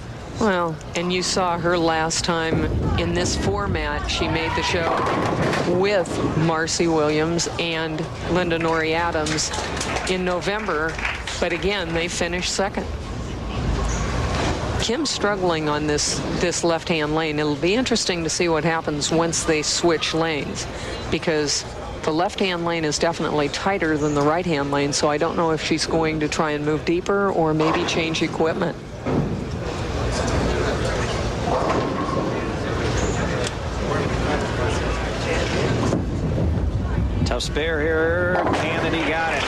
Speaker 2: Well, and you saw her last time in this format. She made the show with Marci Williams and Lynda Norry-Barnes in November, but again, they finished second. Kim's struggling on this left-hand lane. It'll be interesting to see what happens once they switch lanes, because the left-hand lane is definitely tighter than the right-hand lane, so I don't know if she's going to try and move deeper or maybe change equipment.
Speaker 1: Tough spare here. Kennedy got it.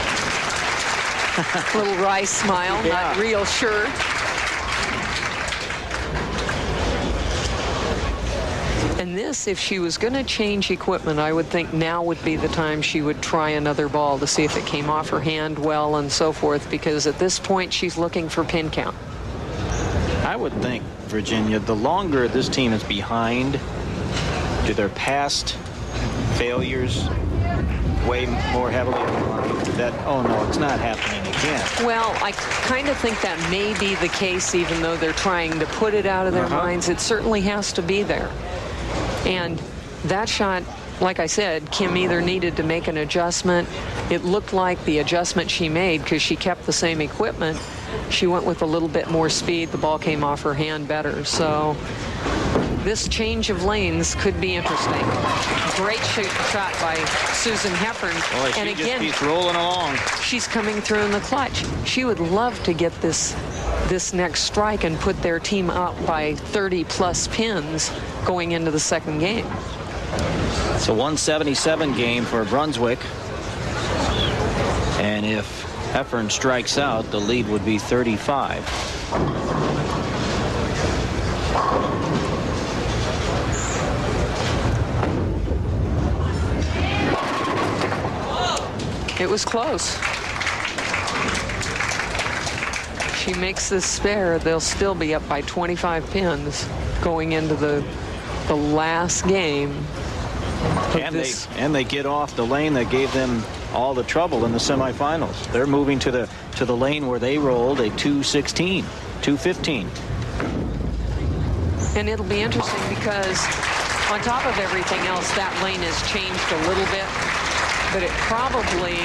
Speaker 2: Little wry smile,
Speaker 1: Yeah.
Speaker 2: not real sure. And this, if she was going to change equipment, I would think now would be the time she would try another ball to see if it came off her hand well and so forth, because at this point she's looking for pin count.
Speaker 1: I would think, Virginia, the longer this team is behind, do their past failures weigh more heavily on the line? That, oh no, it's not happening again.
Speaker 2: Well, I kind of think that may be the case, even though they're trying to put it out of their minds. It certainly has to be there. And that shot, like I said, Kim either needed to make an adjustment. It looked like the adjustment she made, because she kept the same equipment, she went with a little bit more speed. The ball came off her hand better. So this change of lanes could be interesting. Great shot by Susan Heffern.
Speaker 1: Boy,
Speaker 2: and
Speaker 1: she
Speaker 2: again,
Speaker 1: just keeps rolling along.
Speaker 2: she's coming through in the clutch. She would love to get this next strike and put their team up by 30-plus pins going into the second game.
Speaker 1: It's a 177 game for Brunswick. And if Heffern strikes out, the lead would be 35.
Speaker 2: It was close. She makes this spare, they'll still be up by 25 pins going into the last game.
Speaker 1: And they get off the lane that gave them all the trouble in the semifinals. They're moving to the lane where they rolled a 216, 215.
Speaker 2: And it'll be interesting because on top of everything else, that lane has changed a little bit, but it probably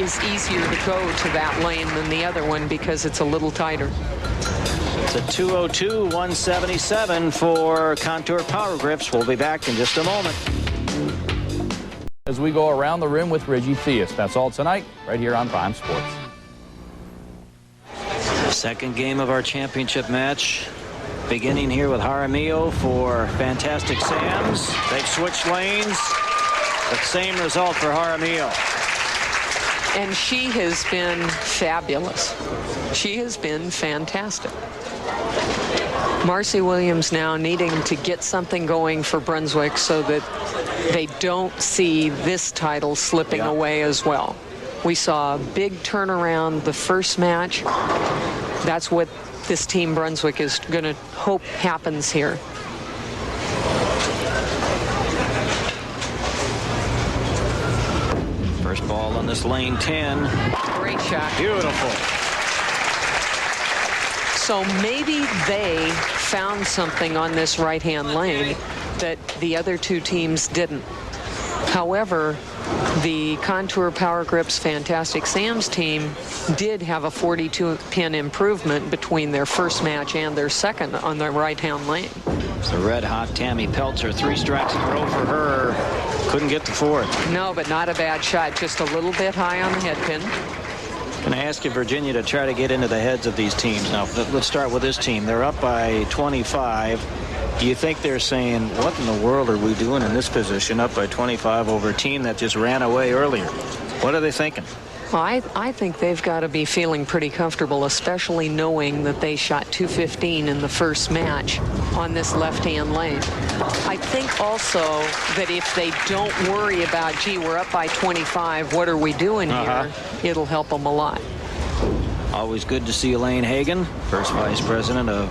Speaker 2: is easier to go to that lane than the other one because it's a little tighter.
Speaker 1: It's a 202, 177 for Contour Power Grips. We'll be back in just a moment.
Speaker 7: As we go around the room with Reggie Theus. That's all tonight, right here on Prime Sports.
Speaker 1: Second game of our championship match. Beginning here with Jaramillo for Fantastic Sam's. They've switched lanes, but same result for Jaramillo.
Speaker 2: And she has been fabulous. She has been fantastic. Marci Williams now needing to get something going for Brunswick so that they don't see this title slipping away as well. We saw a big turnaround the first match. That's what this team Brunswick is going to hope happens here.
Speaker 1: First ball on this lane 10.
Speaker 2: Great shot.
Speaker 1: Beautiful.
Speaker 2: So maybe they found something on this right-hand lane that the other two teams didn't. However, the Contour Power Grips Fantastic Sam's team did have a 42-pin improvement between their first match and their second on the right-hand lane.
Speaker 1: The red-hot Tammy Peltzer, 3 strikes in a row for her. Couldn't get the 4th.
Speaker 2: No, but not a bad shot. Just a little bit high on the head pin.
Speaker 1: Can I ask you, Virginia, to try to get into the heads of these teams? Now, let's start with this team. They're up by 25. Do you think they're saying, what in the world are we doing in this position, up by 25 over a team that just ran away earlier? What are they thinking?
Speaker 2: Well, I think they've got to be feeling pretty comfortable, especially knowing that they shot .215 in the first match on this left-hand lane. I think also that if they don't worry about, gee, we're up by 25, what are we doing here, it'll help them a lot.
Speaker 1: Always good to see Elaine Hagan, first vice president of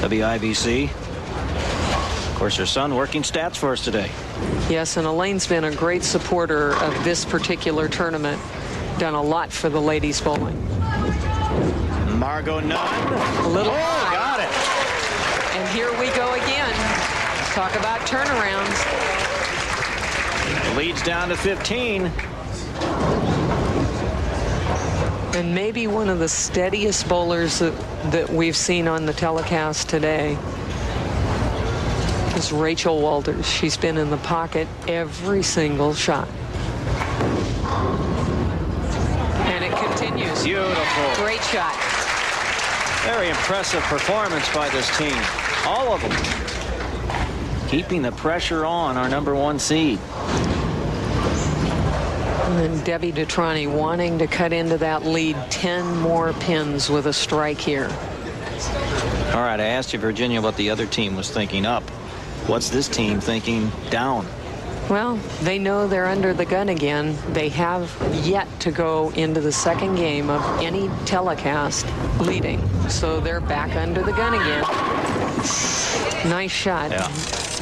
Speaker 1: WIBC. Of course, her son working stats for us today.
Speaker 2: Yes, and Elaine's been a great supporter of this particular tournament. Done a lot for the ladies bowling.
Speaker 1: Margot Nunn.
Speaker 2: A little
Speaker 1: high. Got it.
Speaker 2: And here we go again. Talk about turnarounds.
Speaker 1: Leads down to 15.
Speaker 2: And maybe one of the steadiest bowlers that we've seen on the telecast today is Rachel Walters. She's been in the pocket every single shot. And it continues.
Speaker 1: Beautiful.
Speaker 2: Great shot.
Speaker 1: Very impressive performance by this team. All of them. Keeping the pressure on our #1 seed.
Speaker 2: And then Debbie Detrani wanting to cut into that lead 10 more pins with a strike here.
Speaker 1: All right, I asked you, Virginia, what the other team was thinking up. What's this team thinking down?
Speaker 2: Well, they know they're under the gun again. They have yet to go into the second game of any telecast leading. So they're back under the gun again. Nice shot.
Speaker 1: Yeah.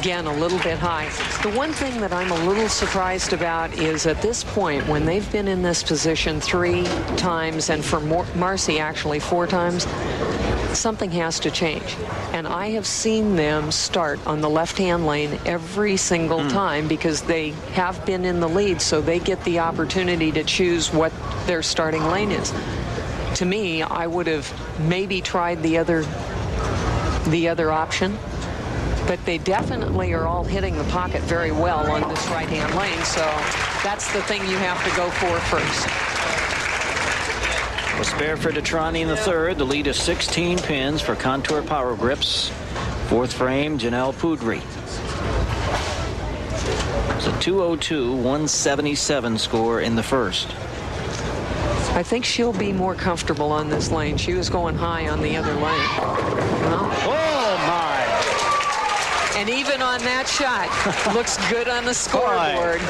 Speaker 2: Again, a little bit high. The one thing that I'm a little surprised about is at this point, when they've been in this position 3 times, and for Marci actually 4 times, something has to change. And I have seen them start on the left-hand lane every single time because they have been in the lead, so they get the opportunity to choose what their starting lane is. To me, I would have maybe tried the other option. But they definitely are all hitting the pocket very well on this right-hand lane, so that's the thing you have to go for first.
Speaker 1: A spare for Detrani in the 3rd. The lead is 16 pins for Contour Power Grips. 4th frame, Janelle Poudry. It's a 202-177 score in the 1st.
Speaker 2: I think she'll be more comfortable on this lane. She was going high on the other lane. Well,
Speaker 1: oh, my.
Speaker 2: And even on that shot, looks good on the scoreboard.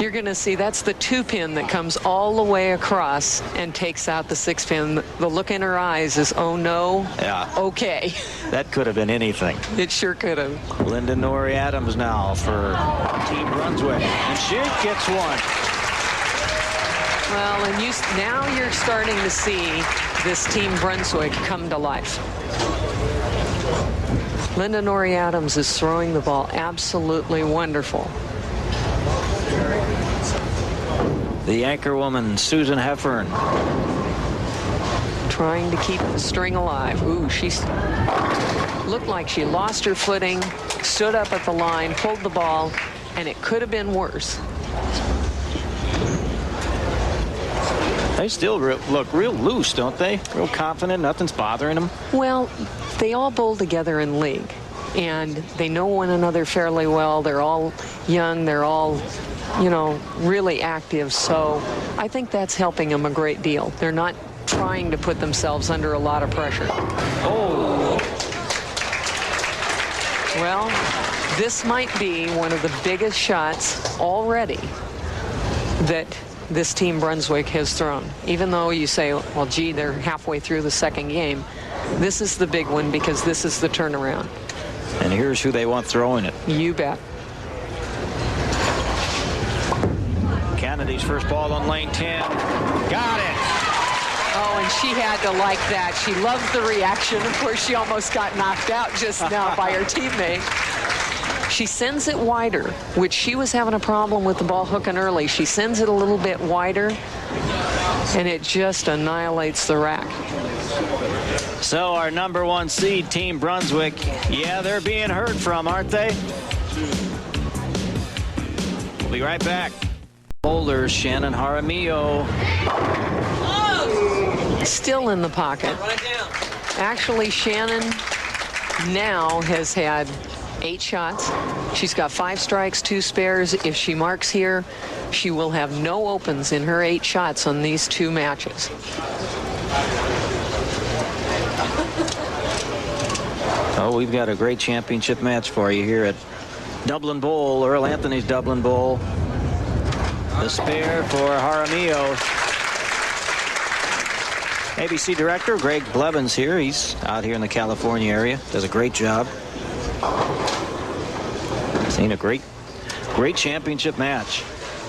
Speaker 2: You're going to see that's the 2-pin that comes all the way across and takes out the 6-pin. The look in her eyes is, oh, no.
Speaker 1: Yeah.
Speaker 2: Okay.
Speaker 1: That could have been anything.
Speaker 2: It sure could have.
Speaker 1: Lynda Norry-Barnes now for Team Brunswick. And she gets one.
Speaker 2: Well, and now you're starting to see this Team Brunswick come to life. Lynda Norry-Barnes is throwing the ball absolutely wonderful.
Speaker 1: The anchor woman, Susan Heffern.
Speaker 2: Trying to keep the string alive. Ooh, she's looked like she lost her footing, stood up at the line, pulled the ball, and it could have been worse.
Speaker 1: They still look real loose, don't they? Real confident, nothing's bothering them.
Speaker 2: Well, they all bowl together in league, and they know one another fairly well. They're all young. They're all, you know, really active. So I think that's helping them a great deal. They're not trying to put themselves under a lot of pressure.
Speaker 1: Oh.
Speaker 2: Well, this might be one of the biggest shots already that this Team Brunswick has thrown. Even though you say, well, gee, they're halfway through the second game, this is the big one because this is the turnaround.
Speaker 1: And here's who they want throwing it.
Speaker 2: You bet.
Speaker 1: Kennedy's first ball on lane 10. Got it.
Speaker 2: Oh, and she had to like that. She loved the reaction. Of course, she almost got knocked out just now by her teammate. She sends it wider, which she was having a problem with the ball hooking early. She sends it a little bit wider, and it just annihilates the rack.
Speaker 1: So our number 1 seed, Team Brunswick, yeah, they're being heard from, aren't they? We'll be right back. Boulders, Shannon Jaramillo.
Speaker 2: Still in the pocket. Actually, Shannon now has had 8 shots. She's got 5 strikes, 2 spares. If she marks here, she will have no opens in her 8 shots on these 2 matches.
Speaker 1: Oh, we've got a great championship match for you here at Dublin Bowl, Earl Anthony's Dublin Bowl. The spare for Jaramillo. ABC director Greg Blevins here. He's out here in the California area. Does a great job. Seen a great championship match.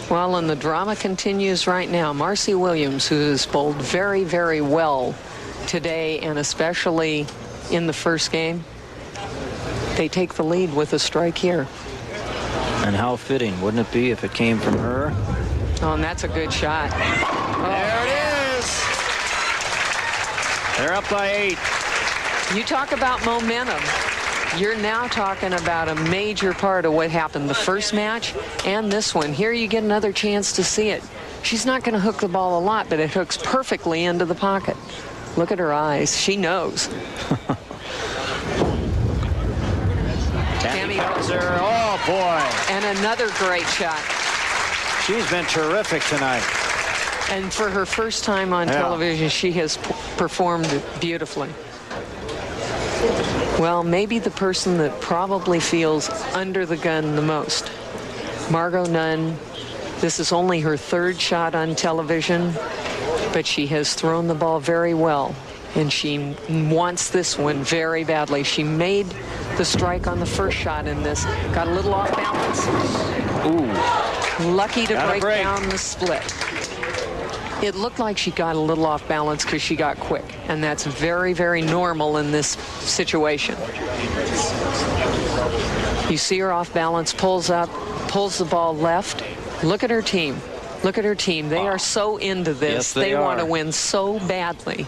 Speaker 2: Well, and the drama continues right now. Marci Williams, who has bowled very, very well today, and especially in the first game, they take the lead with a strike here.
Speaker 1: And how fitting, wouldn't it be, if it came from her?
Speaker 2: Oh, and that's a good shot.
Speaker 1: There it is. They're up by 8.
Speaker 2: You talk about momentum. You're now talking about a major part of what happened the first match and this one. Here you get another chance to see it. She's not going to hook the ball a lot, but it hooks perfectly into the pocket. Look at her eyes. She knows.
Speaker 1: Tammy Pelzer. Oh, boy.
Speaker 2: And another great shot.
Speaker 1: She's been terrific tonight.
Speaker 2: And for her first time on television, she has performed beautifully. Well, maybe the person that probably feels under the gun the most. Margot Nunn. This is only her 3rd shot on television, but she has thrown the ball very well, and she wants this one very badly. She made the strike on the first shot in this. Got a little off balance.
Speaker 1: Ooh.
Speaker 2: Lucky to break down the split. It looked like she got a little off balance because she got quick, and that's very, very normal in this situation. You see her off balance, pulls up, pulls the ball left. Look at her team. Look at her team. They are so into this.
Speaker 1: Yes,
Speaker 2: they want to win so badly.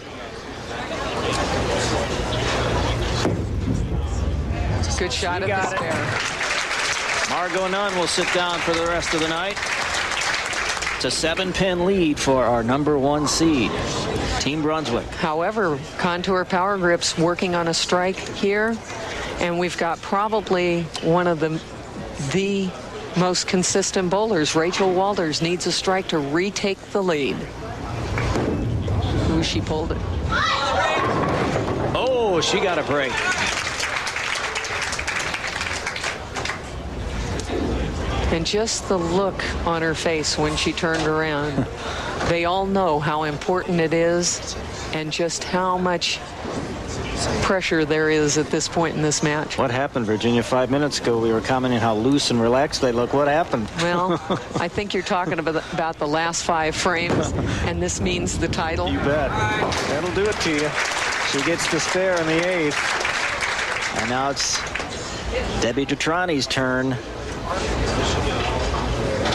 Speaker 2: Good shot at the spare.
Speaker 1: Margot Nunn will sit down for the rest of the night. It's a 7-pin lead for our number 1 seed, Team Brunswick.
Speaker 2: However, Contour Power Grips working on a strike here, and we've got probably one of the most consistent bowlers. Rachel Walters needs a strike to retake the lead. Ooh, she pulled it.
Speaker 1: Oh, she got a break.
Speaker 2: And just the look on her face when she turned around. They all know how important it is and just how much pressure there is at this point in this match.
Speaker 1: What happened, Virginia? 5 minutes ago, we were commenting how loose and relaxed they look. What happened?
Speaker 2: Well, I think you're talking about the last 5 frames, and this means the title.
Speaker 1: You bet. That'll do it to you. She gets the spare in the 8th. And now it's Debbie Dutrani's turn.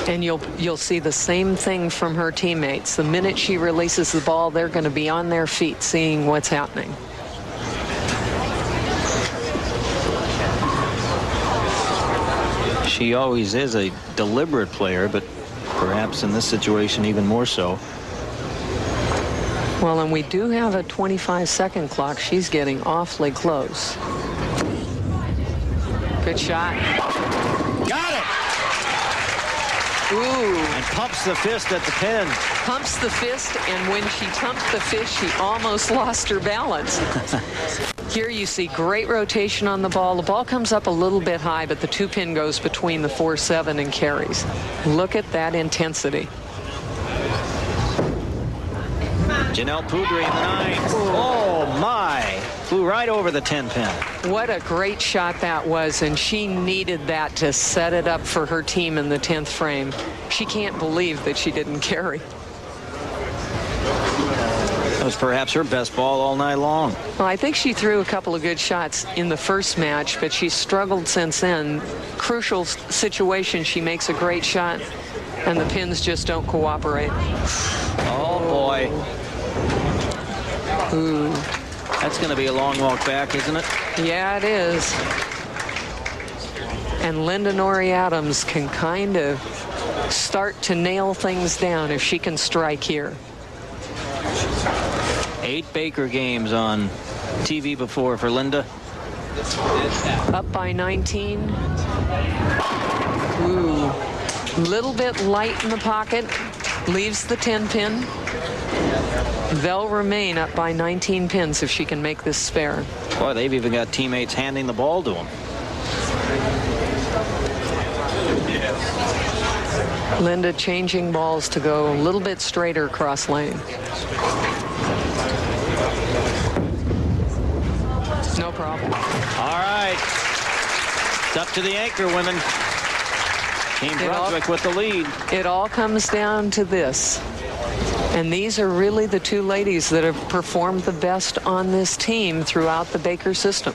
Speaker 2: And you'll see the same thing from her teammates. The minute she releases the ball, they're going to be on their feet seeing what's happening.
Speaker 1: She always is a deliberate player, but perhaps in this situation even more so.
Speaker 2: Well, and we do have a 25-second clock. She's getting awfully close. Good shot.
Speaker 1: Got it!
Speaker 2: Ooh.
Speaker 1: And pumps the fist at the pin.
Speaker 2: Pumps the fist, and when she pumped the fist, she almost lost her balance. Here you see great rotation on the ball. The ball comes up a little bit high, but the 2-pin goes between the 4-7 and carries. Look at that intensity.
Speaker 1: Janelle Poudre in the 9th. Oh, my. Flew right over the 10-pin.
Speaker 2: What a great shot that was, and she needed that to set it up for her team in the 10th frame. She can't believe that she didn't carry.
Speaker 1: was perhaps her best ball all night long.
Speaker 2: Well, I think she threw a couple of good shots in the first match, but she's struggled since then. Crucial situation, she makes a great shot, and the pins just don't cooperate.
Speaker 1: Oh, boy.
Speaker 2: Ooh.
Speaker 1: That's going to be a long walk back, isn't it?
Speaker 2: Yeah, it is. And Lynda Norry-Barnes can kind of start to nail things down if she can strike here.
Speaker 1: 8 Baker games on TV before for Lynda.
Speaker 2: Up by 19. Ooh. Little bit light in the pocket. Leaves the 10-pin. They'll remain up by 19 pins if she can make this spare.
Speaker 1: Boy, they've even got teammates handing the ball to them.
Speaker 2: Lynda changing balls to go a little bit straighter cross lane. No problem.
Speaker 1: All right. It's up to the anchor women. Team Brunswick with the lead.
Speaker 2: It all comes down to this. And these are really the two ladies that have performed the best on this team throughout the Baker system.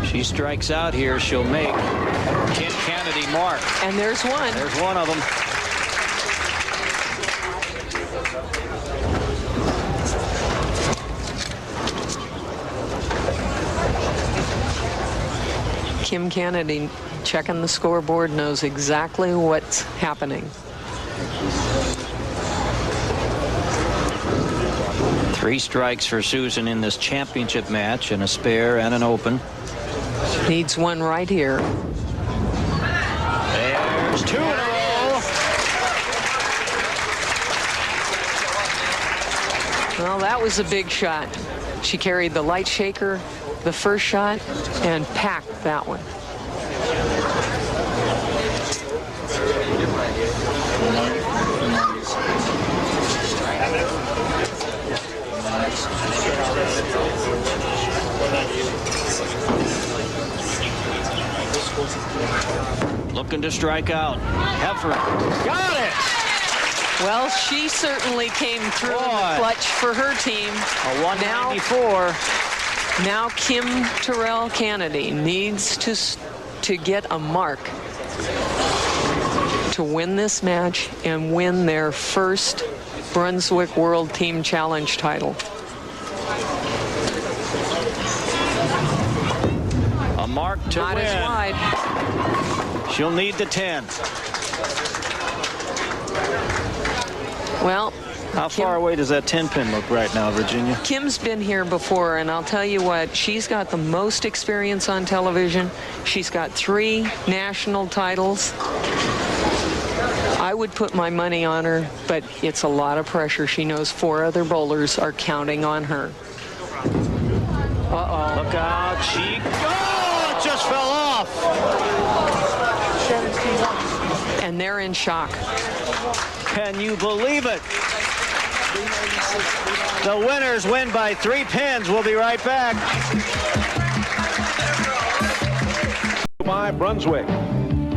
Speaker 1: She strikes out here, she'll make Kim Kennedy mark.
Speaker 2: And there's one.
Speaker 1: There's one of them.
Speaker 2: Kim Kennedy, checking the scoreboard, knows exactly what's happening.
Speaker 1: 3 strikes for Susan in this championship match, and a spare and an open.
Speaker 2: Needs one right here.
Speaker 1: There's 2 in a row.
Speaker 2: Well, that was a big shot. She carried the light shaker the first shot and packed that one.
Speaker 1: Looking to strike out. Heifer. Got it!
Speaker 2: Well, she certainly came through in the clutch for her team.
Speaker 1: A 194.
Speaker 2: Now Kim Terrell Kennedy needs to get a mark to win this match and win their first Brunswick World Team Challenge title.
Speaker 1: A mark to
Speaker 2: Not
Speaker 1: win.
Speaker 2: as wide.
Speaker 1: She'll need the 10.
Speaker 2: Well,
Speaker 1: how far away does that 10-pin look right now, Virginia?
Speaker 2: Kim's been here before, and I'll tell you what, she's got the most experience on television. She's got 3 national titles. I would put my money on her, but it's a lot of pressure. She knows 4 other bowlers are counting on her. Uh-oh.
Speaker 1: Look out. She... Oh, it just fell off.
Speaker 2: And they're in shock.
Speaker 1: Can you believe it? The winners win by 3 pins. We'll be right back.
Speaker 5: By Brunswick.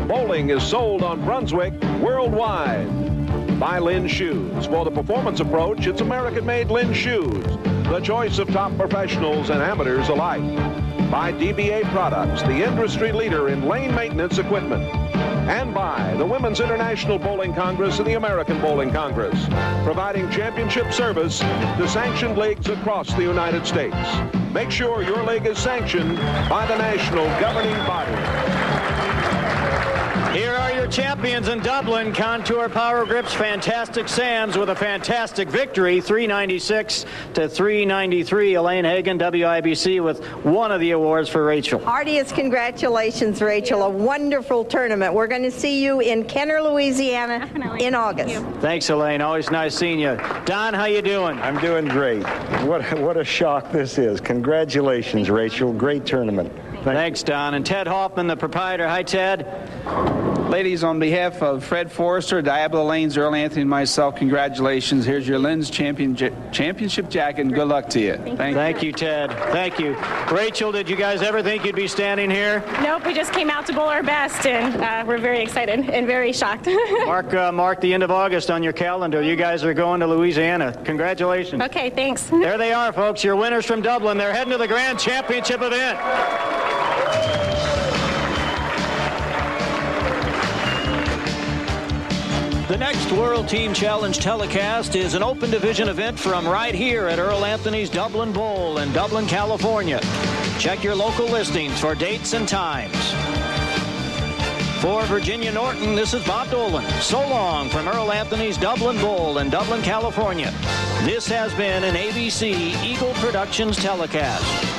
Speaker 5: Bowling is sold on Brunswick worldwide. By Lynn Shoes. For the performance approach, it's American-made Lynn Shoes, the choice of top professionals and amateurs alike. By DBA Products, the industry leader in lane maintenance equipment. And by the Women's International Bowling Congress and the American Bowling Congress, providing championship service to sanctioned leagues across the United States. Make sure your league is sanctioned by the national governing body.
Speaker 1: Here are your champions in Dublin. Contour Power Grips Fantastic Sands with a fantastic victory, 396 to 393. Elaine Hagan, WIBC, with one of the awards for Rachel.
Speaker 12: Heartiest congratulations, Rachel. A wonderful tournament. We're going to see you in Kenner, Louisiana in August.
Speaker 1: Thanks, Elaine. Always nice seeing you. Don, how you doing?
Speaker 13: I'm doing great. What a shock this is. Congratulations, Rachel. Great tournament.
Speaker 1: Thanks, Don. And Ted Hoffman, the proprietor. Hi, Ted.
Speaker 14: Ladies, on behalf of Fred Forrester, Diablo Lanes, Earl Anthony, and myself, congratulations. Here's your Lynn's championship jacket, and good luck to you.
Speaker 1: Thank you, Ted. Thank you. Rachel, did you guys ever think you'd be standing here?
Speaker 15: Nope, we just came out to bowl our best, and we're very excited and very shocked.
Speaker 1: Mark the end of August on your calendar. You guys are going to Louisiana. Congratulations.
Speaker 15: Okay, thanks.
Speaker 1: There they are, folks, your winners from Dublin. They're heading to the Grand Championship event. The next World Team Challenge telecast is an open division event from right here at Earl Anthony's Dublin Bowl in Dublin, California. Check your local listings for dates and times. For Virginia Norton, this is Bob Dolan. So long from Earl Anthony's Dublin Bowl in Dublin, California. This has been an ABC Eagle Productions telecast.